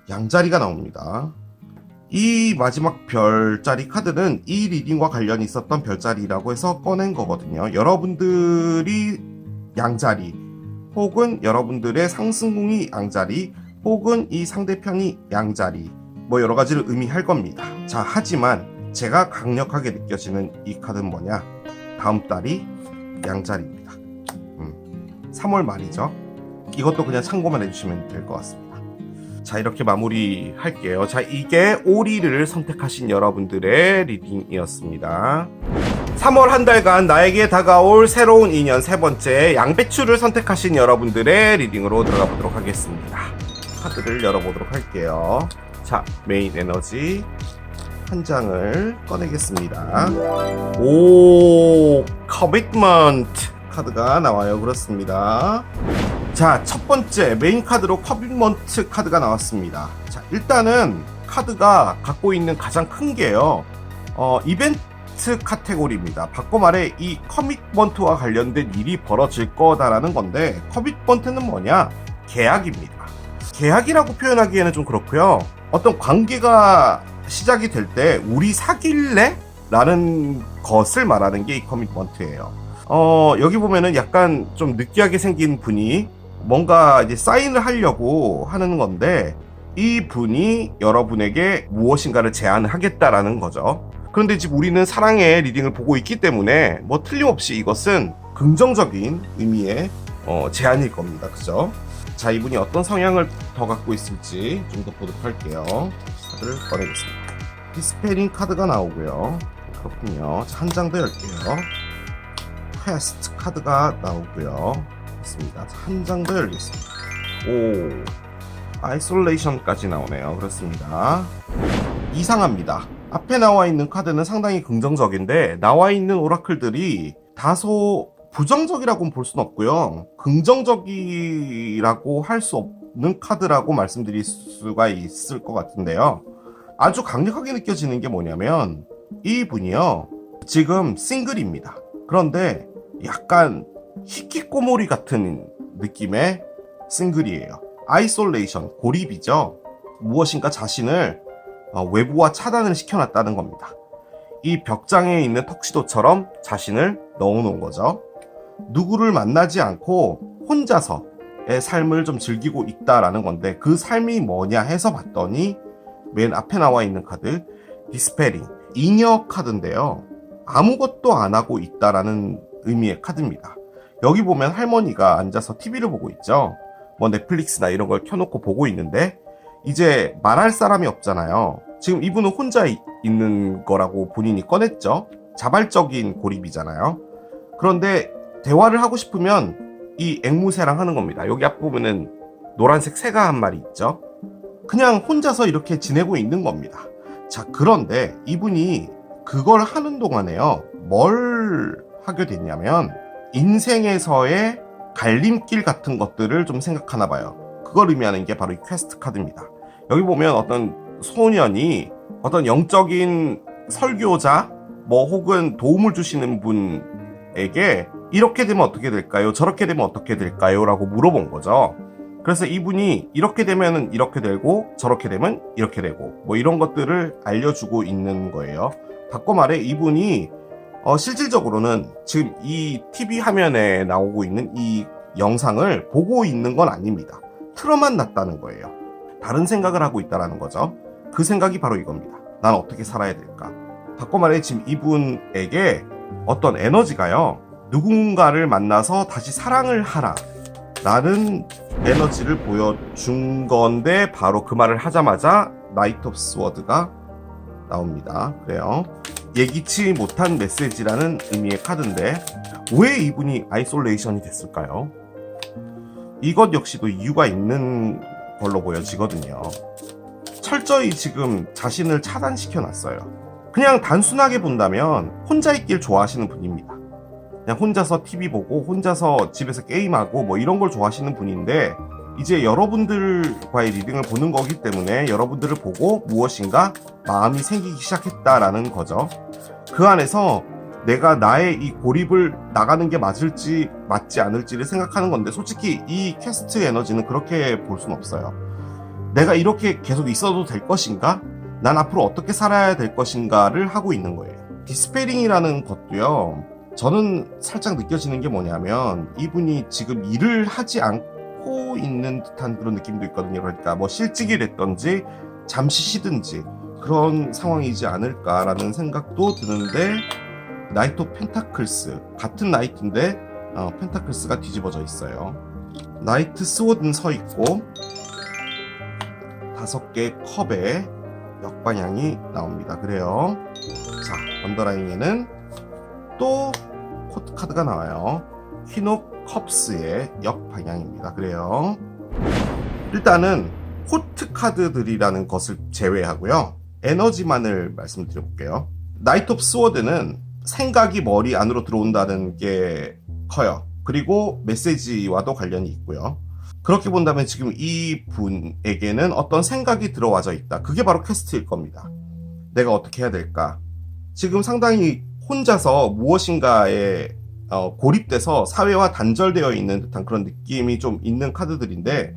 양자리가 나옵니다. 이 마지막 별자리 카드는 이 리딩과 관련이 있었던 별자리라고 해서 꺼낸 거거든요. 여러분들이 양자리, 혹은 여러분들의 상승궁이 양자리, 혹은 이 상대편이 양자리, 뭐 여러 가지를 의미할 겁니다. 자, 하지만 제가 강력하게 느껴지는 이 카드는 뭐냐? 다음 달이 양자리입니다. 3월 말이죠. 이것도 그냥 참고만 해주시면 될 것 같습니다. 자, 이렇게 마무리 할게요. 자, 이게 오리를 선택하신 여러분들의 리딩이었습니다. 3월 한 달간 나에게 다가올 새로운 인연 세 번째, 양배추를 선택하신 여러분들의 리딩으로 들어가 보도록 하겠습니다. 카드를 열어보도록 할게요. 자, 메인 에너지 한 장을 꺼내겠습니다. 오, 커미트먼트 카드가 나와요. 그렇습니다. 자, 첫 번째 메인 카드로 커미트먼트 카드가 나왔습니다. 자, 일단은 카드가 갖고 있는 가장 큰 게요, 이벤트 카테고리입니다. 바꿔 말해 이 커미트먼트와 관련된 일이 벌어질 거다라는 건데, 커미트먼트는 뭐냐? 계약입니다. 계약이라고 표현하기에는 좀 그렇고요. 어떤 관계가 시작이 될 때 우리 사귈래? 라는 것을 말하는 게 이 커미트먼트예요. 여기 보면은 약간 좀 느끼하게 생긴 분이 뭔가 이제 사인을 하려고 하는 건데, 이 분이 여러분에게 무엇인가를 제안을 하겠다라는 거죠. 그런데 지금 우리는 사랑의 리딩을 보고 있기 때문에 뭐 틀림없이 이것은 긍정적인 의미의 제안일 겁니다. 그죠? 자, 이분이 어떤 성향을 더 갖고 있을지 좀 더 보도록 할게요. 카드를 꺼내겠습니다. 디스페링 카드가 나오고요. 그렇군요. 자, 한 장 더 열게요. 퀘스트 카드가 나오고요. 있습니다. 한 장 더 열겠습니다. 오, 아이솔레이션까지 나오네요. 그렇습니다. 이상합니다. 앞에 나와 있는 카드는 상당히 긍정적인데 나와 있는 오라클들이 다소 부정적이라고는 볼 수는 없고요. 긍정적이라고 할 수 없는 카드라고 말씀드릴 수가 있을 것 같은데요. 아주 강력하게 느껴지는 게 뭐냐면, 이 분이요, 지금 싱글입니다. 그런데 약간 히키코모리 같은 느낌의 싱글이에요. 아이솔레이션, 고립이죠. 무엇인가 자신을 외부와 차단을 시켜놨다는 겁니다. 이 벽장에 있는 턱시도처럼 자신을 넣어놓은 거죠. 누구를 만나지 않고 혼자서의 삶을 좀 즐기고 있다라는 건데, 그 삶이 뭐냐 해서 봤더니 맨 앞에 나와 있는 카드 디스페링, 잉여 카드인데요. 아무것도 안 하고 있다라는 의미의 카드입니다. 여기 보면 할머니가 앉아서 TV를 보고 있죠. 뭐 넷플릭스나 이런 걸 켜놓고 보고 있는데 이제 말할 사람이 없잖아요. 지금 이분은 혼자 있는 거라고 본인이 꺼냈죠. 자발적인 고립이잖아요. 그런데 대화를 하고 싶으면 이 앵무새랑 하는 겁니다. 여기 앞 보면은 노란색 새가 한 마리 있죠. 그냥 혼자서 이렇게 지내고 있는 겁니다. 자, 그런데 이분이 그걸 하는 동안에요, 뭘 하게 됐냐면 인생에서의 갈림길 같은 것들을 좀 생각하나 봐요. 그걸 의미하는 게 바로 이 퀘스트 카드입니다. 여기 보면 어떤 소년이 어떤 영적인 설교자 뭐 혹은 도움을 주시는 분에게 이렇게 되면 어떻게 될까요? 저렇게 되면 어떻게 될까요? 라고 물어본 거죠. 그래서 이분이 이렇게 되면 이렇게 되고 저렇게 되면 이렇게 되고 뭐 이런 것들을 알려주고 있는 거예요. 바꿔 말해 이분이 실질적으로는 지금 이 TV 화면에 나오고 있는 이 영상을 보고 있는 건 아닙니다. 틀어만 놨다는 거예요. 다른 생각을 하고 있다는 거죠. 그 생각이 바로 이겁니다. 난 어떻게 살아야 될까? 바꿔 말해 지금 이분에게 어떤 에너지가요, 누군가를 만나서 다시 사랑을 하라 라는 에너지를 보여준 건데, 바로 그 말을 하자마자 나이트 오브 스워드가 나옵니다. 그래요. 예기치 못한 메시지라는 의미의 카드인데, 왜 이분이 아이솔레이션이 됐을까요? 이것 역시도 이유가 있는 걸로 보여지거든요. 철저히 지금 자신을 차단시켜 놨어요. 그냥 단순하게 본다면 혼자 있길 좋아하시는 분입니다. 그냥 혼자서 TV 보고 혼자서 집에서 게임하고 뭐 이런 걸 좋아하시는 분인데, 이제 여러분들과의 리딩을 보는 거기 때문에 여러분들을 보고 무엇인가 마음이 생기기 시작했다라는 거죠. 그 안에서 내가 나의 이 고립을 나가는 게 맞을지 맞지 않을지를 생각하는 건데, 솔직히 이 퀘스트 에너지는 그렇게 볼 수는 없어요. 내가 이렇게 계속 있어도 될 것인가? 난 앞으로 어떻게 살아야 될 것인가를 하고 있는 거예요. 디스페링이라는 것도요, 저는 살짝 느껴지는 게 뭐냐면, 이분이 지금 일을 하지 않고 있는 듯한 그런 느낌도 있거든요. 그러니까 뭐 실직이 됐던지 잠시 쉬든지 그런 상황이지 않을까라는 생각도 드는데, 나이트 오브 펜타클스, 같은 나이트인데 펜타클스가 뒤집어져 있어요. 나이트 스워드는 서 있고 5개의 컵에 역방향이 나옵니다. 그래요. 자, 언더라인에는 또 코트 카드가 나와요. 퀸 오브 컵스의 역방향입니다. 그래요. 일단은 코트 카드들이라는 것을 제외하고요, 에너지만을 말씀드려볼게요. 나이트 오브 스워드는 생각이 머리 안으로 들어온다는 게 커요. 그리고 메시지와도 관련이 있고요. 그렇게 본다면 지금 이 분에게는 어떤 생각이 들어와져 있다. 그게 바로 퀘스트일 겁니다. 내가 어떻게 해야 될까? 지금 상당히 혼자서 무엇인가에 고립돼서 사회와 단절되어 있는 듯한 그런 느낌이 좀 있는 카드들인데,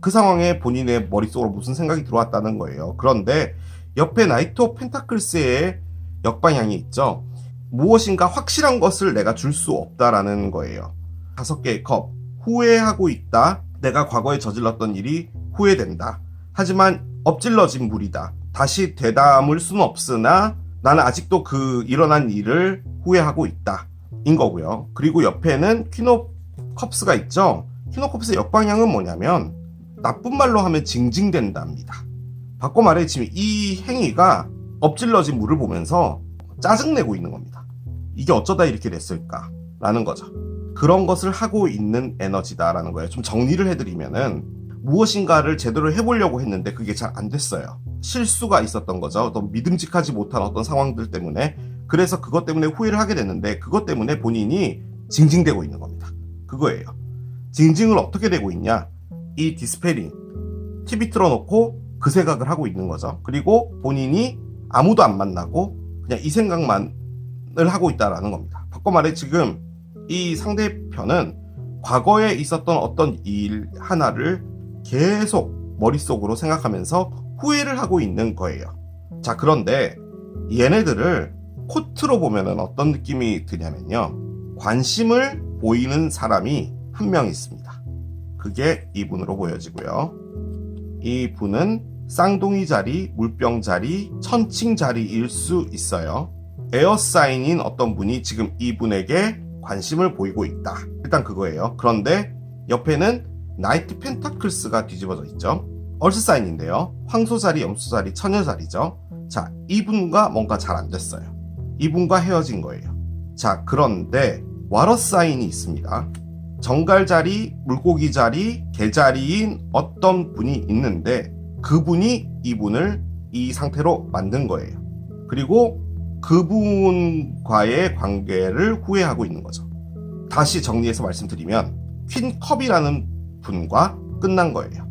그 상황에 본인의 머릿속으로 무슨 생각이 들어왔다는 거예요. 그런데 옆에 나이트 오브 펜타클스의 역방향이 있죠. 무엇인가 확실한 것을 내가 줄 수 없다라는 거예요. 5개의 컵, 후회하고 있다. 내가 과거에 저질렀던 일이 후회된다. 하지만 엎질러진 물이다. 다시 되담을 수는 없으나 나는 아직도 그 일어난 일을 후회하고 있다. 인 거고요. 그리고 옆에는 퀸 오브 컵스가 있죠. 퀸 오브 컵스의 역방향은 뭐냐면, 나쁜 말로 하면 징징댄답니다. 바꿔 말해 지금 이 행위가 엎질러진 물을 보면서 짜증내고 있는 겁니다. 이게 어쩌다 이렇게 됐을까? 라는 거죠. 그런 것을 하고 있는 에너지다라는 거예요. 좀 정리를 해드리면은, 무엇인가를 제대로 해보려고 했는데 그게 잘 안 됐어요. 실수가 있었던 거죠. 어떤 믿음직하지 못한 어떤 상황들 때문에. 그래서 그것 때문에 후회를 하게 됐는데, 그것 때문에 본인이 징징대고 있는 겁니다. 그거예요. 징징을 어떻게 되고 있냐? 이 디스페링, TV 틀어놓고 그 생각을 하고 있는 거죠. 그리고 본인이 아무도 안 만나고 그냥 이 생각만을 하고 있다라는 겁니다. 바꿔 말해 지금 이 상대편은 과거에 있었던 어떤 일 하나를 계속 머릿속으로 생각하면서 후회를 하고 있는 거예요. 자, 그런데 얘네들을 코트로 보면은 어떤 느낌이 드냐면요, 관심을 보이는 사람이 한 명 있습니다. 그게 이분으로 보여지고요. 이 분은 쌍둥이 자리, 물병 자리, 천칭 자리일 수 있어요. 에어사인인 어떤 분이 지금 이분에게 관심을 보이고 있다. 일단 그거예요. 그런데 옆에는 나이트 펜타클스가 뒤집어져 있죠. 얼스사인인데요. 황소 자리, 염소 자리, 처녀 자리죠. 자, 이분과 뭔가 잘 안 됐어요. 이분과 헤어진 거예요. 자, 그런데 와러 사인이 있습니다. 정갈 자리, 물고기 자리, 개 자리인 어떤 분이 있는데, 그분이 이분을 이 상태로 만든 거예요. 그리고 그분과의 관계를 후회하고 있는 거죠. 다시 정리해서 말씀드리면, 퀸 컵이라는 분과 끝난 거예요.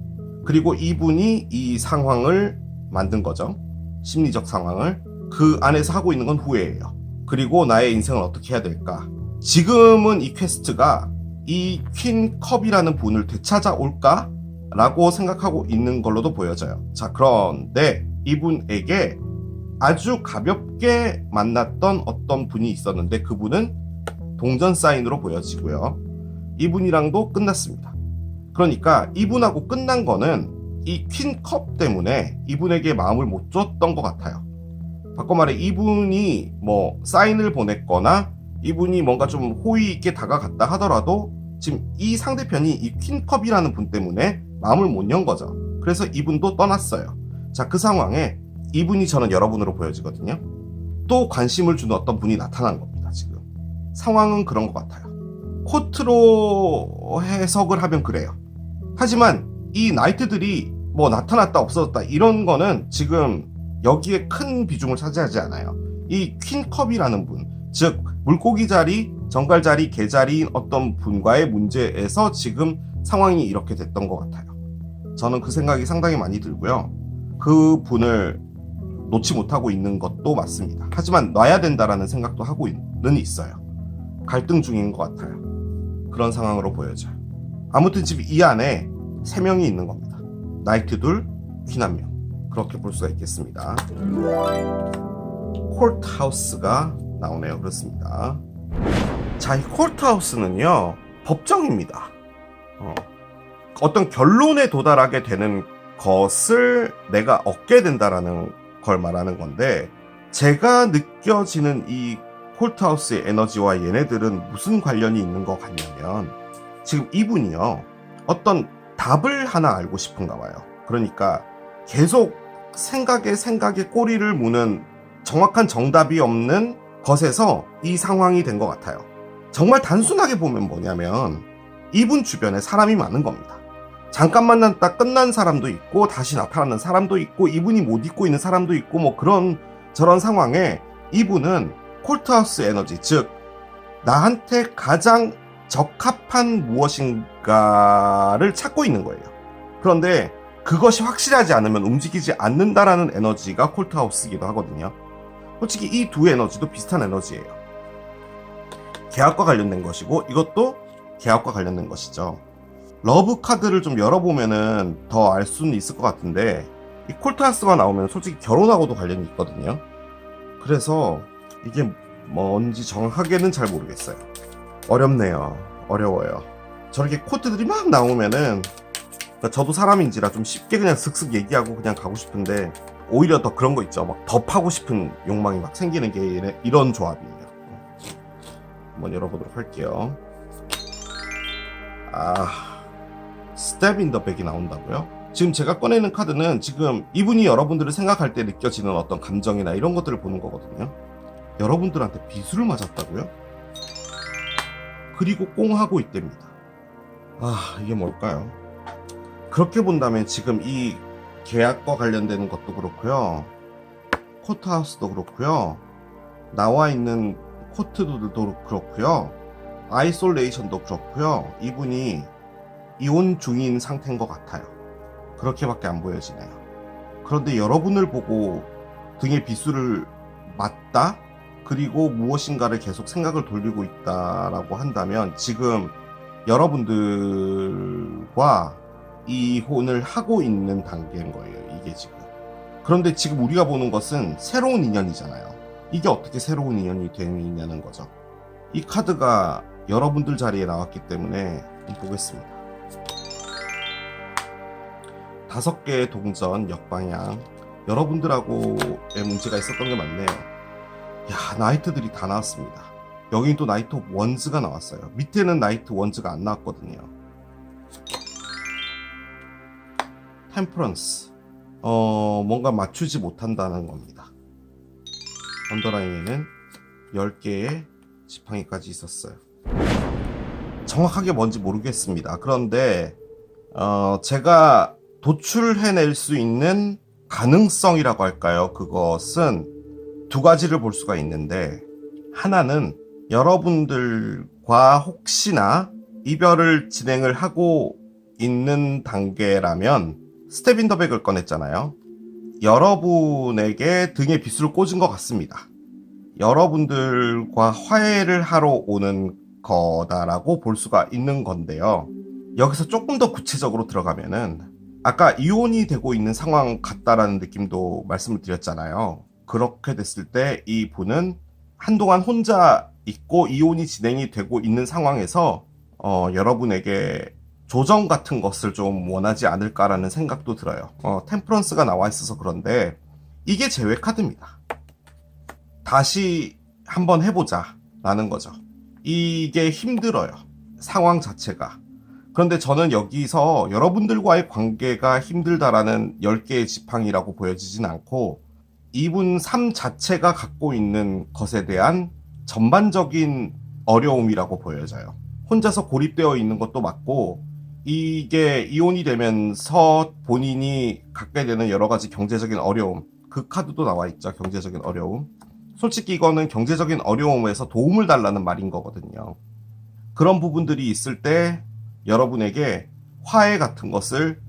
그리고 이분이 이 상황을 만든 거죠. 심리적 상황을. 그 안에서 하고 있는 건 후회예요. 그리고 나의 인생을 어떻게 해야 될까? 지금은 이 퀘스트가 이 퀸 컵이라는 분을 되찾아올까? 라고 생각하고 있는 걸로도 보여져요. 자, 그런데 이분에게 아주 가볍게 만났던 어떤 분이 있었는데 그분은 동전 사인으로 보여지고요. 이분이랑도 끝났습니다. 그러니까 이분하고 끝난 거는 이 퀸컵 때문에 이분에게 마음을 못 줬던 것 같아요. 바꿔 말해 이분이 뭐 사인을 보냈거나 이분이 뭔가 좀 호의 있게 다가갔다 하더라도 지금 이 상대편이 이 퀸컵이라는 분 때문에 마음을 못 연 거죠. 그래서 이분도 떠났어요. 자, 그 상황에 이분이 저는 여러분으로 보여지거든요. 또 관심을 주는 어떤 분이 나타난 겁니다. 지금 상황은 그런 것 같아요. 코트로 해석을 하면 그래요. 하지만 이 나이트들이 뭐 나타났다 없어졌다 이런 거는 지금 여기에 큰 비중을 차지하지 않아요. 이 퀸컵이라는 분, 즉 물고기 자리, 정갈 자리, 개 자리인 어떤 분과의 문제에서 지금 상황이 이렇게 됐던 것 같아요. 저는 그 생각이 상당히 많이 들고요. 그 분을 놓지 못하고 있는 것도 맞습니다. 하지만 놔야 된다라는 생각도 하고는 있어요. 갈등 중인 것 같아요. 그런 상황으로 보여져요. 아무튼 지금 이 안에 3명이 있는 겁니다. 나이트 둘, 퀸 1명. 그렇게 볼 수가 있겠습니다. 콜트하우스가 나오네요. 그렇습니다. 자, 이 콜트하우스는요, 법정입니다. 어떤 결론에 도달하게 되는 것을 내가 얻게 된다라는 걸 말하는 건데, 제가 느껴지는 이 콜트하우스의 에너지와 얘네들은 무슨 관련이 있는 것 같냐면, 지금 이분이요, 어떤 답을 하나 알고 싶은가 봐요. 그러니까 계속 생각에 꼬리를 무는 정확한 정답이 없는 것에서 이 상황이 된 것 같아요. 정말 단순하게 보면 뭐냐면 이분 주변에 사람이 많은 겁니다. 잠깐 만났다 끝난 사람도 있고 다시 나타나는 사람도 있고 이분이 못 잊고 있는 사람도 있고 뭐 그런 저런 상황에 이분은 콜트하우스 에너지, 즉 나한테 가장 적합한 무엇인가를 찾고 있는 거예요. 그런데 그것이 확실하지 않으면 움직이지 않는다라는 에너지가 콜트하우스이기도 하거든요. 솔직히 이 두 에너지도 비슷한 에너지예요. 계약과 관련된 것이고 이것도 계약과 관련된 것이죠. 러브 카드를 좀 열어보면은 더 알 수는 있을 것 같은데 이 콜트하우스가 나오면 솔직히 결혼하고도 관련이 있거든요. 그래서 이게 뭔지 정확하게는 잘 모르겠어요. 어렵네요. 어려워요. 저렇게 코트들이 막 나오면은 그러니까 저도 사람인지라 좀 쉽게 그냥 슥슥 얘기하고 그냥 가고 싶은데 오히려 더 그런 거 있죠. 막 더 파고 싶은 욕망이 막 생기는 게 이런 조합이에요. 한번 열어보도록 할게요. 스텝 인 더 백이 나온다고요? 지금 제가 꺼내는 카드는 지금 이분이 여러분들을 생각할 때 느껴지는 어떤 감정이나 이런 것들을 보는 거거든요. 여러분들한테 비수를 맞았다고요? 그리고 꽁하고 있답니다. 이게 뭘까요? 그렇게 본다면 지금 이 계약과 관련되는 것도 그렇고요. 코트하우스도 그렇고요. 나와 있는 코트들도 그렇고요. 아이솔레이션도 그렇고요. 이분이 이혼 중인 상태인 것 같아요. 그렇게밖에 안 보여지네요. 그런데 여러분을 보고 등에 비수를 맞다? 그리고 무엇인가를 계속 생각을 돌리고 있다라고 한다면 지금 여러분들과 이혼을 하고 있는 단계인 거예요. 이게 지금. 그런데 지금 우리가 보는 것은 새로운 인연이잖아요. 이게 어떻게 새로운 인연이 되느냐는 거죠. 이 카드가 여러분들 자리에 나왔기 때문에 한번 보겠습니다. 5개의 동전 역방향. 여러분들하고의 문제가 있었던 게 맞네요. 야, 나이트들이 다 나왔습니다. 여긴 또 나이트 원즈가 나왔어요. 밑에는 나이트 원즈가 안 나왔거든요. 템퍼런스. 뭔가 맞추지 못한다는 겁니다. 언더라인에는 10개의 지팡이까지 있었어요. 정확하게 뭔지 모르겠습니다. 그런데 제가 도출해낼 수 있는 가능성이라고 할까요? 그것은 두 가지를 볼 수가 있는데, 하나는 여러분들과 혹시나 이별을 진행을 하고 있는 단계라면 스텝 인 더 백을 꺼냈잖아요. 여러분에게 등에 빗을 꽂은 것 같습니다. 여러분들과 화해를 하러 오는 거다라고 볼 수가 있는 건데요. 여기서 조금 더 구체적으로 들어가면은 아까 이혼이 되고 있는 상황 같다라는 느낌도 말씀을 드렸잖아요. 그렇게 됐을 때 이 분은 한동안 혼자 있고 이혼이 진행이 되고 있는 상황에서 여러분에게 조정 같은 것을 좀 원하지 않을까라는 생각도 들어요. 템퍼런스가 나와 있어서 그런데 이게 제외 카드입니다. 다시 한번 해보자 라는 거죠. 이게 힘들어요. 상황 자체가. 그런데 저는 여기서 여러분들과의 관계가 힘들다라는 10개의 지팡이라고 보여지진 않고 이분 삶 자체가 갖고 있는 것에 대한 전반적인 어려움이라고 보여져요. 혼자서 고립되어 있는 것도 맞고 이게 이혼이 되면서 본인이 갖게 되는 여러 가지 경제적인 어려움, 그 카드도 나와 있죠. 경제적인 어려움. 솔직히 이거는 경제적인 어려움에서 도움을 달라는 말인 거거든요. 그런 부분들이 있을 때 여러분에게 화해 같은 것을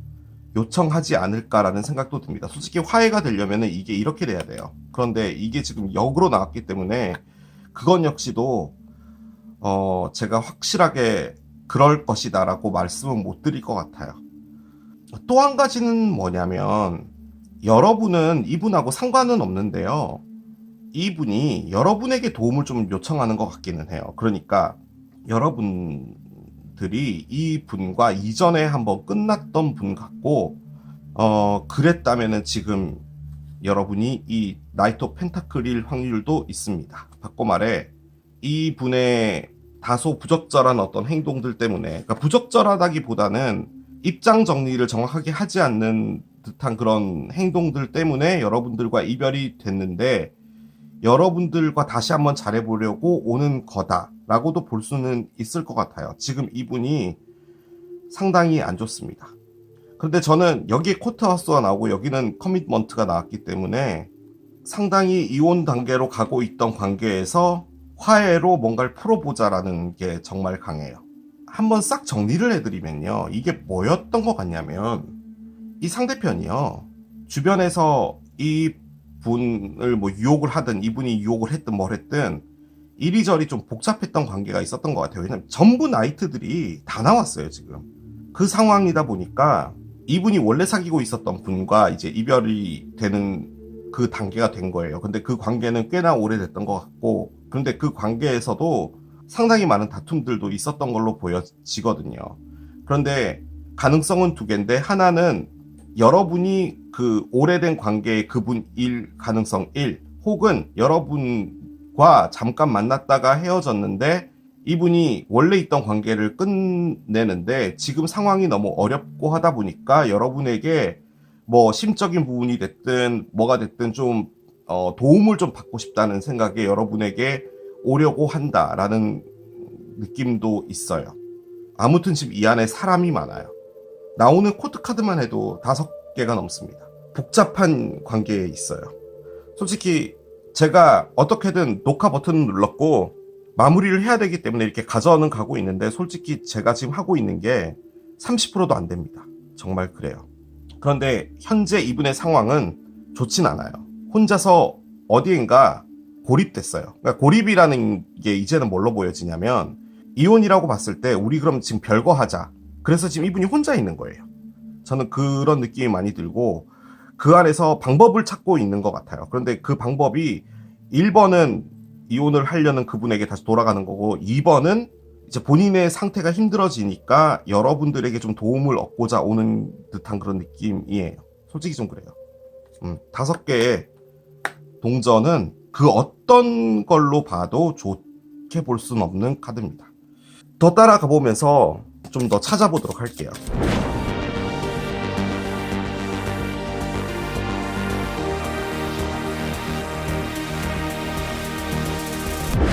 요청하지 않을까라는 생각도 듭니다. 솔직히 화해가 되려면 이게 이렇게 돼야 돼요. 그런데 이게 지금 역으로 나왔기 때문에 그건 역시도 제가 확실하게 그럴 것이다 라고 말씀은 못 드릴 것 같아요. 또 한 가지는 뭐냐면 여러분은 이분하고 상관은 없는데요. 이분이 여러분에게 도움을 좀 요청하는 것 같기는 해요. 그러니까 여러분들이 이 분과 이전에 한번 끝났던 분 같고 그랬다면은 지금 여러분이 이 나이트 오브 펜타클일 확률도 있습니다. 바꿔 말해 이 분의 다소 부적절한 어떤 행동들 때문에, 그러니까 부적절하다기보다는 입장 정리를 정확하게 하지 않는 듯한 그런 행동들 때문에 여러분들과 이별이 됐는데 여러분들과 다시 한번 잘해보려고 오는 거다라고도 볼 수는 있을 것 같아요. 지금 이분이 상당히 안 좋습니다. 그런데 저는 여기에 코트하우스가 나오고 여기는 커미트먼트가 나왔기 때문에 상당히 이혼 단계로 가고 있던 관계에서 화해로 뭔가를 풀어보자라는 게 정말 강해요. 한번 싹 정리를 해드리면요. 이게 뭐였던 것 같냐면 이 상대편이요. 주변에서 이 분을 뭐 유혹을 하든 이분이 유혹을 했든 뭘 했든 이리저리 좀 복잡했던 관계가 있었던 것 같아요. 왜냐면 전부 나이트들이 다 나왔어요, 지금. 그 상황이다 보니까 이분이 원래 사귀고 있었던 분과 이제 이별이 되는 그 단계가 된 거예요. 근데 그 관계는 꽤나 오래됐던 것 같고, 그런데 그 관계에서도 상당히 많은 다툼들도 있었던 걸로 보여지거든요. 그런데 가능성은 두 개인데, 하나는 여러분이 그 오래된 관계의 그분일 가능성 1, 혹은 여러분과 잠깐 만났다가 헤어졌는데 이분이 원래 있던 관계를 끝내는데 지금 상황이 너무 어렵고 하다 보니까 여러분에게 뭐 심적인 부분이 됐든 뭐가 됐든 좀 도움을 좀 받고 싶다는 생각에 여러분에게 오려고 한다라는 느낌도 있어요. 아무튼 지금 이 안에 사람이 많아요. 나오는 코드 카드만 해도 5개가 넘습니다. 복잡한 관계에 있어요. 솔직히 제가 어떻게든 녹화 버튼을 눌렀고 마무리를 해야 되기 때문에 이렇게 가져는 가고 있는데 솔직히 제가 지금 하고 있는 게 30%도 안 됩니다. 정말 그래요. 그런데 현재 이분의 상황은 좋진 않아요. 혼자서 어디인가 고립됐어요. 그러니까 고립이라는 게 이제는 뭘로 보여지냐면 이혼이라고 봤을 때 우리 그럼 지금 별거 하자. 그래서 지금 이분이 혼자 있는 거예요. 저는 그런 느낌이 많이 들고 그 안에서 방법을 찾고 있는 것 같아요. 그런데 그 방법이 1번은 이혼을 하려는 그분에게 다시 돌아가는 거고 2번은 이제 본인의 상태가 힘들어지니까 여러분들에게 좀 도움을 얻고자 오는 듯한 그런 느낌이에요. 솔직히 좀 그래요. 5개의 동전은 그 어떤 걸로 봐도 좋게 볼 수는 없는 카드입니다. 더 따라가 보면서 좀 더 찾아보도록 할게요.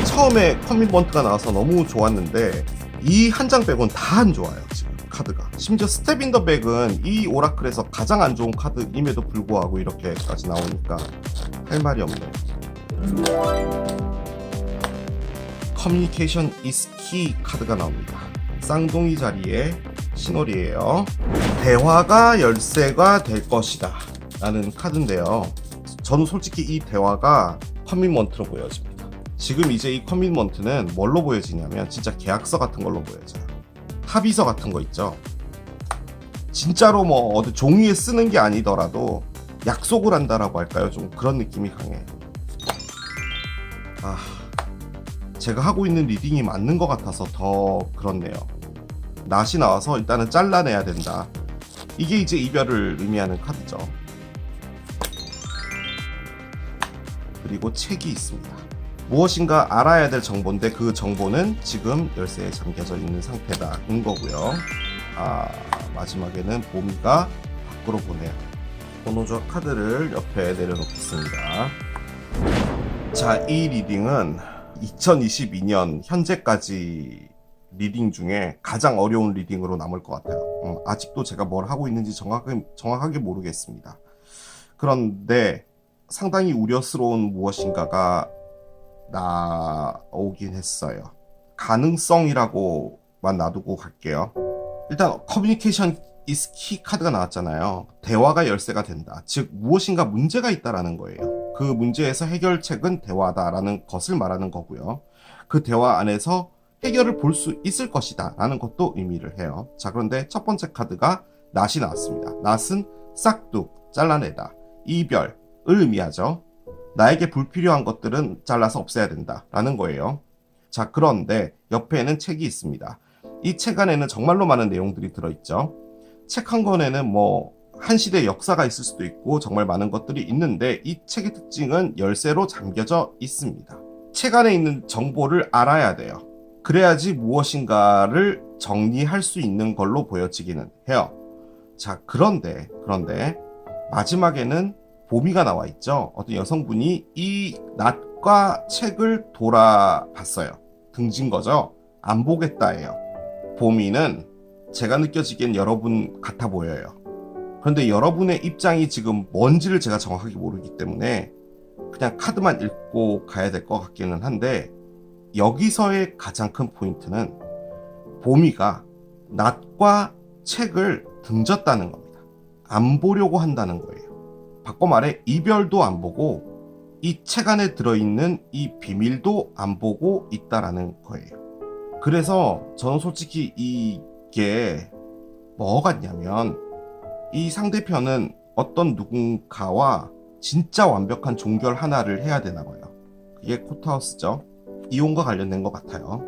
처음에 커밋먼트가 나와서 너무 좋았는데 이 한 장 빼고는 다 안 좋아요. 지금 카드가. 심지어 스텝 인 더 백은 이 오라클에서 가장 안 좋은 카드임에도 불구하고 이렇게까지 나오니까 할 말이 없네요. 커뮤니케이션 is key 카드가 나옵니다. 쌍둥이 자리의 신호리예요. 대화가 열쇠가 될 것이다 라는 카드인데요. 저는 솔직히 이 대화가 커밋먼트로 보여집니다. 지금 이제 이 커밋먼트는 뭘로 보여지냐면 진짜 계약서 같은 걸로 보여져요. 합의서 같은 거 있죠. 진짜로 뭐 어디 종이에 쓰는 게 아니더라도 약속을 한다라고 할까요? 좀 그런 느낌이 강해요. 제가 하고 있는 리딩이 맞는 것 같아서 더 그렇네요. 낫이 나와서 일단은 잘라내야 된다. 이게 이제 이별을 의미하는 카드죠. 그리고 책이 있습니다. 무엇인가 알아야 될 정보인데 그 정보는 지금 열쇠에 잠겨져 있는 상태다인 거고요. 마지막에는 보미가 밖으로 보내요. 번호조합 카드를 옆에 내려놓겠습니다. 자, 이 리딩은 2022년 현재까지 리딩 중에 가장 어려운 리딩으로 남을 것 같아요. 아직도 제가 뭘 하고 있는지 정확하게 모르겠습니다. 그런데 상당히 우려스러운 무엇인가가 나오긴 했어요. 가능성이라고만 놔두고 갈게요. 일단 커뮤니케이션 is key 카드가 나왔잖아요. 대화가 열쇠가 된다. 즉 무엇인가 문제가 있다라는 거예요. 그 문제에서 해결책은 대화다라는 것을 말하는 거고요. 그 대화 안에서 해결을 볼 수 있을 것이다 라는 것도 의미를 해요. 자, 그런데 첫 번째 카드가 낫이 나왔습니다. 낫은 싹둑 잘라내다, 이별을 의미하죠. 나에게 불필요한 것들은 잘라서 없애야 된다 라는 거예요. 자, 그런데 옆에는 책이 있습니다. 이 책 안에는 정말로 많은 내용들이 들어있죠. 책 한 권에는 한 시대의 역사가 있을 수도 있고 정말 많은 것들이 있는데 이 책의 특징은 열쇠로 잠겨져 있습니다. 책 안에 있는 정보를 알아야 돼요. 그래야지 무엇인가를 정리할 수 있는 걸로 보여지기는 해요. 자, 그런데 마지막에는 보미가 나와 있죠. 어떤 여성분이 이 낫과 책을 돌아봤어요. 등진 거죠. 안 보겠다예요. 보미는 제가 느껴지기엔 여러분 같아 보여요. 그런데 여러분의 입장이 지금 뭔지를 제가 정확하게 모르기 때문에 그냥 카드만 읽고 가야 될 것 같기는 한데, 여기서의 가장 큰 포인트는 보미가 낫과 책을 등졌다는 겁니다. 안 보려고 한다는 거예요. 바꿔 말해 이별도 안 보고 이 책 안에 들어있는 이 비밀도 안 보고 있다라는 거예요. 그래서 저는 솔직히 이게 뭐 같냐면, 이 상대편은 어떤 누군가와 진짜 완벽한 종결 하나를 해야 되나 봐요. 그게 코트하우스죠. 이혼과 관련된 것 같아요.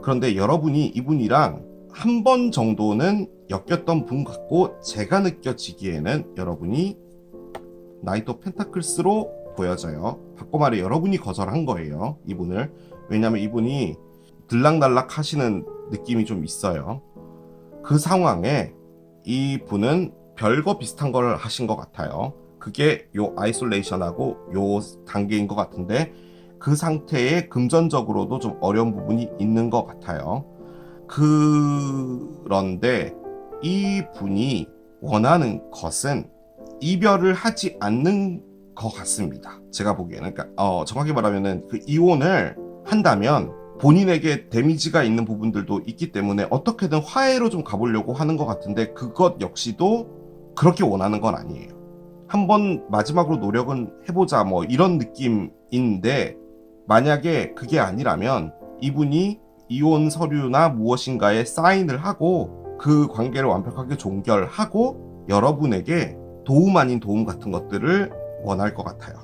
그런데 여러분이 이분이랑 한 번 정도는 엮였던 분 같고, 제가 느껴지기에는 여러분이 나이트 오브 펜타클스로 보여져요. 바꿔 말해 여러분이 거절한 거예요, 이분을. 왜냐면 이분이 들락날락 하시는 느낌이 좀 있어요. 그 상황에 이분은 별거 비슷한 걸 하신 것 같아요. 그게 요 아이솔레이션하고 요 단계인 것 같은데, 그 상태에 금전적으로도 좀 어려운 부분이 있는 것 같아요. 그런데 이분이 원하는 것은 이별을 하지 않는 것 같습니다. 제가 보기에는. 그러니까 정확히 말하면은 그 이혼을 한다면 본인에게 데미지가 있는 부분들도 있기 때문에 어떻게든 화해로 좀 가보려고 하는 것 같은데, 그것 역시도 그렇게 원하는 건 아니에요. 한번 마지막으로 노력은 해보자 이런 느낌인데, 만약에 그게 아니라면 이분이 이혼 서류나 무엇인가에 사인을 하고 그 관계를 완벽하게 종결하고 여러분에게 도움 아닌 도움 같은 것들을 원할 것 같아요.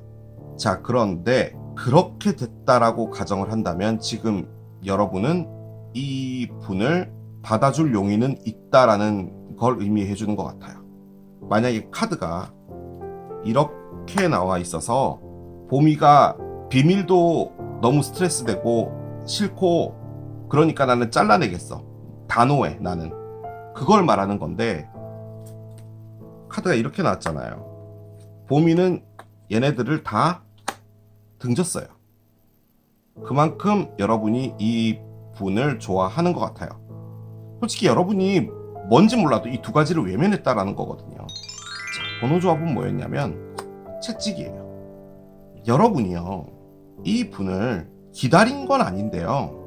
자, 그런데 그렇게 됐다라고 가정을 한다면 지금 여러분은 이 분을 받아줄 용의는 있다라는 걸 의미해 주는 것 같아요. 만약에 카드가 이렇게 나와 있어서 보미가 비밀도 너무 스트레스되고 싫고 그러니까 나는 잘라내겠어, 단호해, 나는 그걸 말하는 건데, 카드가 이렇게 나왔잖아요. 보미는 얘네들을 다 등졌어요. 그만큼 여러분이 이 분을 좋아하는 것 같아요. 솔직히 여러분이 뭔지 몰라도 이 두 가지를 외면했다라는 거거든요. 자, 번호 조합은 뭐였냐면 채찍이에요. 여러분이요, 이 분을 기다린 건 아닌데요,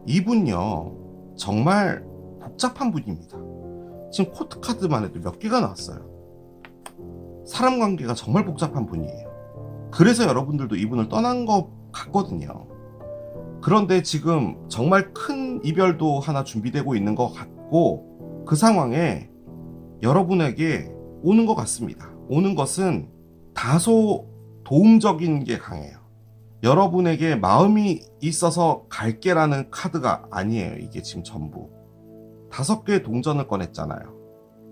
이분요 정말 복잡한 분입니다. 지금 코트 카드만 해도 몇 개가 나왔어요. 사람 관계가 정말 복잡한 분이에요. 그래서 여러분들도 이분을 떠난 것 같거든요. 그런데 지금 정말 큰 이별도 하나 준비되고 있는 것 같고, 그 상황에 여러분에게 오는 것 같습니다. 오는 것은 다소 도움적인 게 강해요. 여러분에게 마음이 있어서 갈게라는 카드가 아니에요. 이게 지금 전부 5개의 동전을 꺼냈잖아요.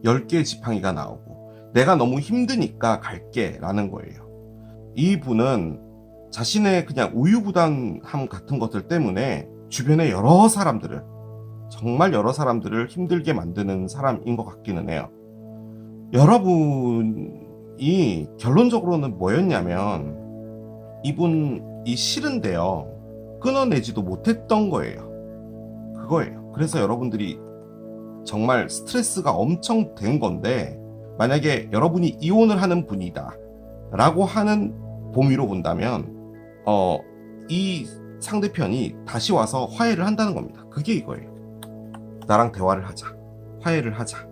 10개의 지팡이가 나오고 내가 너무 힘드니까 갈게라는 거예요. 이분은 자신의 그냥 우유부단함 같은 것들 때문에 주변의 여러 사람들을, 정말 여러 사람들을 힘들게 만드는 사람인 것 같기는 해요. 여러분이 결론적으로는 뭐였냐면 이분이 싫은데요, 끊어내지도 못했던 거예요. 그거예요. 그래서 여러분들이 정말 스트레스가 엄청 된 건데, 만약에 여러분이 이혼을 하는 분이다 라고 하는 범위로 본다면 이 상대편이 다시 와서 화해를 한다는 겁니다. 그게 이거예요. 나랑 대화를 하자, 화해를 하자,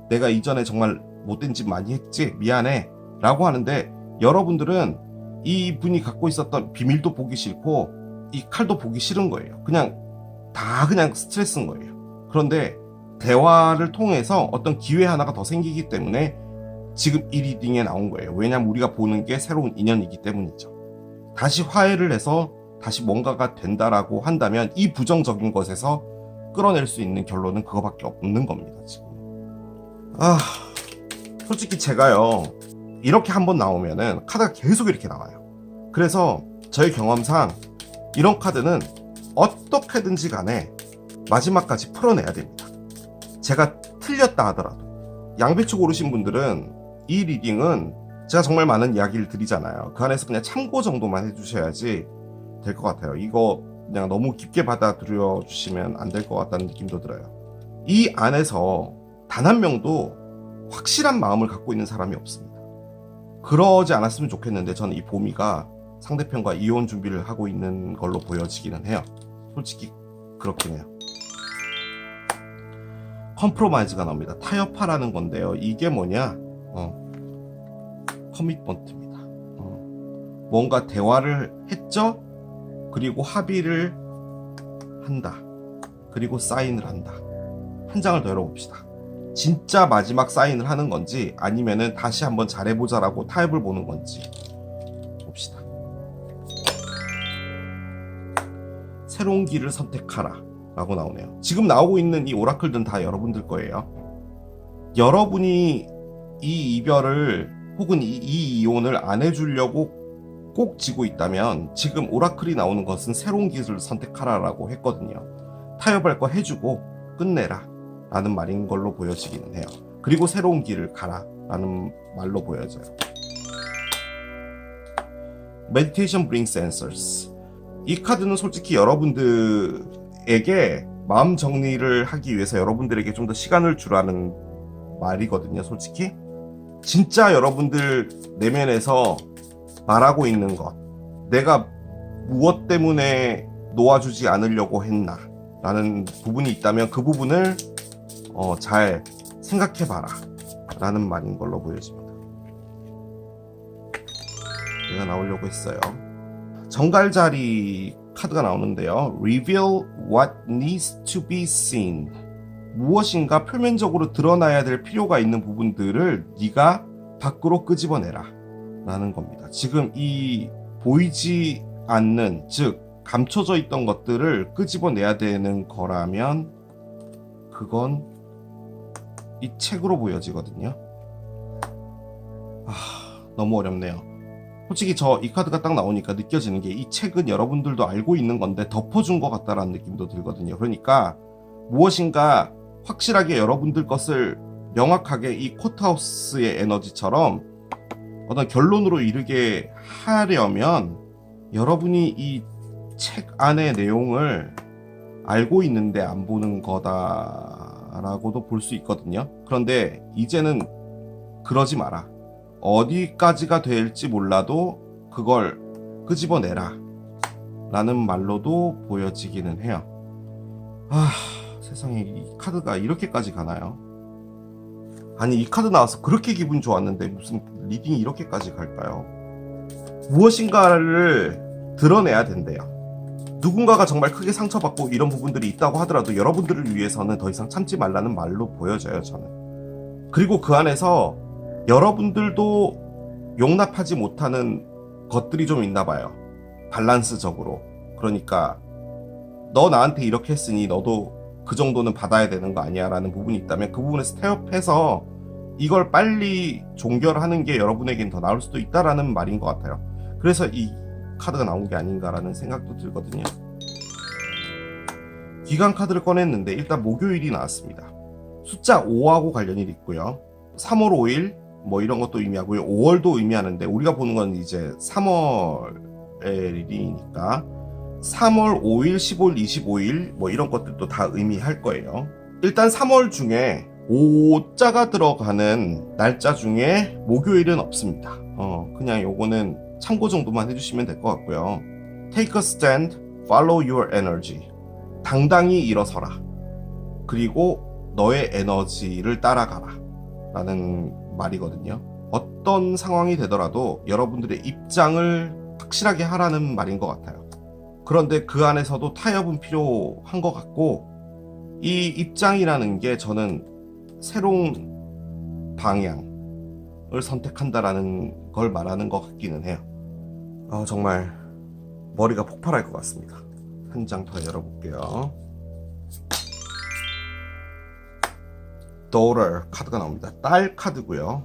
내가 이전에 정말 못된 짓 많이 했지, 미안해 라고 하는데, 여러분들은 이 분이 갖고 있었던 비밀도 보기 싫고 이 칼도 보기 싫은 거예요. 그냥 스트레스인 거예요. 그런데 대화를 통해서 어떤 기회 하나가 더 생기기 때문에 지금 이 리딩에 나온 거예요. 왜냐면 우리가 보는 게 새로운 인연이기 때문이죠. 다시 화해를 해서 다시 뭔가가 된다라고 한다면 이 부정적인 것에서 끌어낼 수 있는 결론은 그거밖에 없는 겁니다. 지금 솔직히 제가요, 이렇게 한번 나오면은 카드가 계속 이렇게 나와요. 그래서 저의 경험상 이런 카드는 어떻게든지 간에 마지막까지 풀어내야 됩니다. 제가 틀렸다 하더라도. 양배추 고르신 분들은 이 리딩은 제가 정말 많은 이야기를 드리잖아요. 그 안에서 그냥 참고 정도만 해주셔야지 될 것 같아요. 이거 그냥 너무 깊게 받아들여 주시면 안 될 것 같다는 느낌도 들어요. 이 안에서 단 한 명도 확실한 마음을 갖고 있는 사람이 없습니다. 그러지 않았으면 좋겠는데, 저는 이 보미가 상대편과 이혼 준비를 하고 있는 걸로 보여지기는 해요. 솔직히 그렇긴 해요. 컴프로마이즈가 나옵니다. 타협하라는 건데요, 이게 뭐냐, 커미트먼트입니다. 뭔가 대화를 했죠? 그리고 합의를 한다. 그리고 사인을 한다. 한 장을 더 열어봅시다. 진짜 마지막 사인을 하는 건지, 아니면은 다시 한번 잘해보자라고 타협을 보는 건지 봅시다. 새로운 길을 선택하라 라고 나오네요. 지금 나오고 있는 이 오라클들은 다 여러분들 거예요. 여러분이 이 이별을 혹은 이 이혼을 안 해주려고 꼭 지고 있다면, 지금 오라클이 나오는 것은 새로운 길을 선택하라 라고 했거든요. 타협할 거 해주고 끝내라 라는 말인 걸로 보여지기는 해요. 그리고 새로운 길을 가라 라는 말로 보여져요. Meditation brings answers. 이 카드는 솔직히 여러분들에게 마음 정리를 하기 위해서 여러분들에게 좀 더 시간을 주라는 말이거든요. 솔직히 진짜 여러분들 내면에서 말하고 있는 것, 내가 무엇 때문에 놓아주지 않으려고 했나 라는 부분이 있다면 그 부분을 잘 생각해봐라 라는 말인 걸로 보여집니다. 내가 나오려고 했어요. 정갈자리 카드가 나오는데요. Reveal what needs to be seen. 무엇인가 표면적으로 드러나야 될 필요가 있는 부분들을 네가 밖으로 끄집어내라 라는 겁니다. 지금 이 보이지 않는, 즉 감춰져 있던 것들을 끄집어내야 되는 거라면 그건 이 책으로 보여지거든요. 너무 어렵네요. 솔직히 이 카드가 딱 나오니까 느껴지는 게, 이 책은 여러분들도 알고 있는 건데 덮어준 것 같다라는 느낌도 들거든요. 그러니까 무엇인가 확실하게 여러분들 것을 명확하게 이 코트하우스의 에너지처럼 어떤 결론으로 이르게 하려면 여러분이 이 책 안의 내용을 알고 있는데 안 보는 거다라고도 볼 수 있거든요. 그런데 이제는 그러지 마라. 어디까지가 될지 몰라도 그걸 끄집어내라 라는 말로도 보여지기는 해요. 세상에, 이 카드가 이렇게까지 가나요? 아니, 이 카드 나와서 그렇게 기분 좋았는데 무슨 리딩이 이렇게까지 갈까요? 무엇인가를 드러내야 된대요. 누군가가 정말 크게 상처받고 이런 부분들이 있다고 하더라도 여러분들을 위해서는 더 이상 참지 말라는 말로 보여져요, 저는. 그리고 그 안에서 여러분들도 용납하지 못하는 것들이 좀 있나 봐요. 밸런스적으로. 그러니까 너 나한테 이렇게 했으니 너도 그 정도는 받아야 되는 거 아니야 라는 부분이 있다면 그 부분에서 태업해서 이걸 빨리 종결하는 게 여러분에겐 더 나을 수도 있다라는 말인 것 같아요. 그래서 이 카드가 나온 게 아닌가라는 생각도 들거든요. 기간 카드를 꺼냈는데 일단 목요일이 나왔습니다. 숫자 5하고 관련이 있고요. 3월 5일 뭐 이런 것도 의미하고요. 5월도 의미하는데 우리가 보는 건 이제 3월의 리딩이니까 3월 5일, 15일, 25일 뭐 이런 것들도 다 의미할 거예요. 일단 3월 중에 5자가 들어가는 날짜 중에 목요일은 없습니다. 그냥 요거는 참고 정도만 해주시면 될 것 같고요. Take a stand, follow your energy. 당당히 일어서라. 그리고 너의 에너지를 따라가라. 라는 말이거든요. 어떤 상황이 되더라도 여러분들의 입장을 확실하게 하라는 말인 것 같아요. 그런데 그 안에서도 타협은 필요한 것 같고 이 입장이라는 게 저는 새로운 방향을 선택한다라는 걸 말하는 것 같기는 해요. 정말 머리가 폭발할 것 같습니다. 한 장 더 열어볼게요. Daughter 카드가 나옵니다. 딸 카드고요.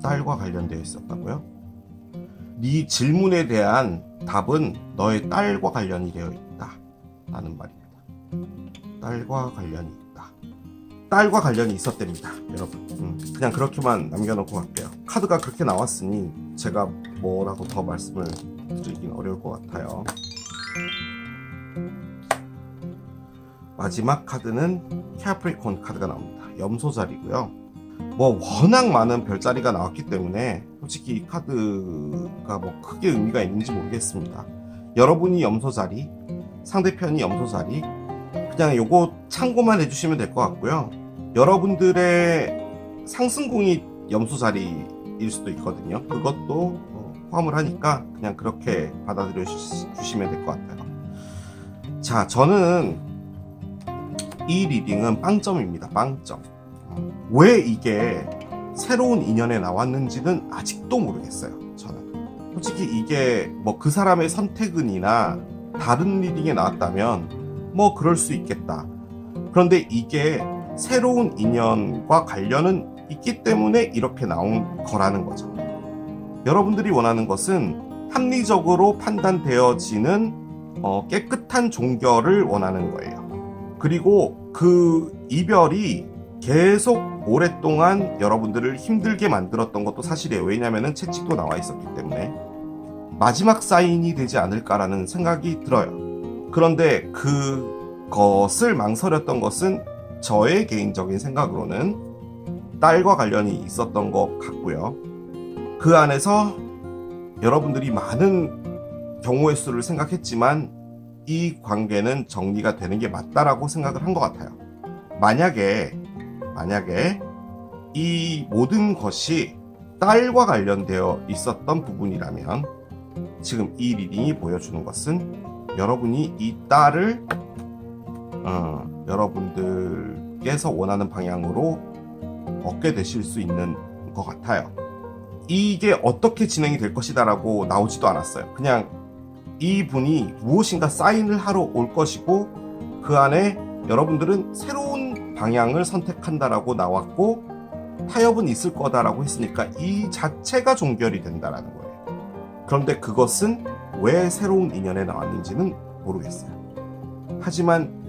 딸과 관련되어 있었다고요? 네 질문에 대한 답은 너의 딸과 관련이 되어 있다 라는 말입니다. 딸과 관련이 있다. 딸과 관련이 있었답니다, 여러분. 그냥 그렇게만 남겨놓고 갈게요. 카드가 그렇게 나왔으니 제가 뭐라고 더 말씀을 드리긴 어려울 것 같아요. 마지막 카드는 캐프리콘 카드가 나옵니다. 염소자리고요. 뭐 워낙 많은 별자리가 나왔기 때문에 솔직히 이 카드가 뭐 크게 의미가 있는지 모르겠습니다. 여러분이 염소자리, 상대편이 염소자리, 그냥 요거 참고만 해주시면 될 것 같고요. 여러분들의 상승궁이 염소자리일 수도 있거든요. 그것도 포함을 하니까 그냥 그렇게 받아들여 주시면 될 것 같아요. 자, 저는 이 리딩은 빵점입니다. 빵점. 왜 이게 새로운 인연에 나왔는지는 아직도 모르겠어요. 저는 솔직히 이게 뭐 그 사람의 선택은이나 다른 리딩에 나왔다면 뭐 그럴 수 있겠다. 그런데 이게 새로운 인연과 관련은 있기 때문에 이렇게 나온 거라는 거죠. 여러분들이 원하는 것은 합리적으로 판단되어지는 깨끗한 종결을 원하는 거예요. 그리고 그 이별이 계속 오랫동안 여러분들을 힘들게 만들었던 것도 사실이에요. 왜냐하면 채찍도 나와 있었기 때문에 마지막 사인이 되지 않을까라는 생각이 들어요. 그런데 그것을 망설였던 것은 저의 개인적인 생각으로는 딸과 관련이 있었던 것 같고요. 그 안에서 여러분들이 많은 경우의 수를 생각했지만 이 관계는 정리가 되는 게 맞다라고 생각을 한 것 같아요. 만약에 이 모든 것이 딸과 관련되어 있었던 부분이라면 지금 이 리딩이 보여주는 것은 여러분이 이 딸을 여러분들께서 원하는 방향으로 얻게 되실 수 있는 것 같아요. 이게 어떻게 진행이 될 것이다 라고 나오지도 않았어요. 그냥 이분이 무엇인가 사인을 하러 올 것이고 그 안에 여러분들은 새로운 방향을 선택한다라고 나왔고 타협은 있을 거다라고 했으니까 이 자체가 종결이 된다라는 거예요. 그런데 그것은 왜 새로운 인연에 나왔는지는 모르겠어요. 하지만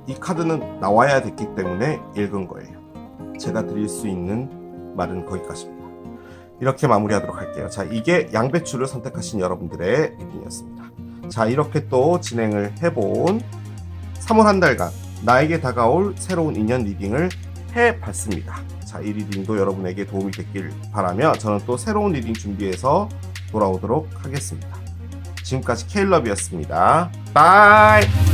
이 카드는 나와야 됐기 때문에 읽은 거예요. 제가 드릴 수 있는 말은 거기까지입니다. 이렇게 마무리하도록 할게요. 자, 이게 양배추를 선택하신 여러분들의 리딩이었습니다. 자, 이렇게 또 진행을 해본 3월 한 달간 나에게 다가올 새로운 인연 리딩을 해봤습니다. 자, 이 리딩도 여러분에게 도움이 됐길 바라며 저는 또 새로운 리딩 준비해서 돌아오도록 하겠습니다. 지금까지 케일럽이었습니다. 바이!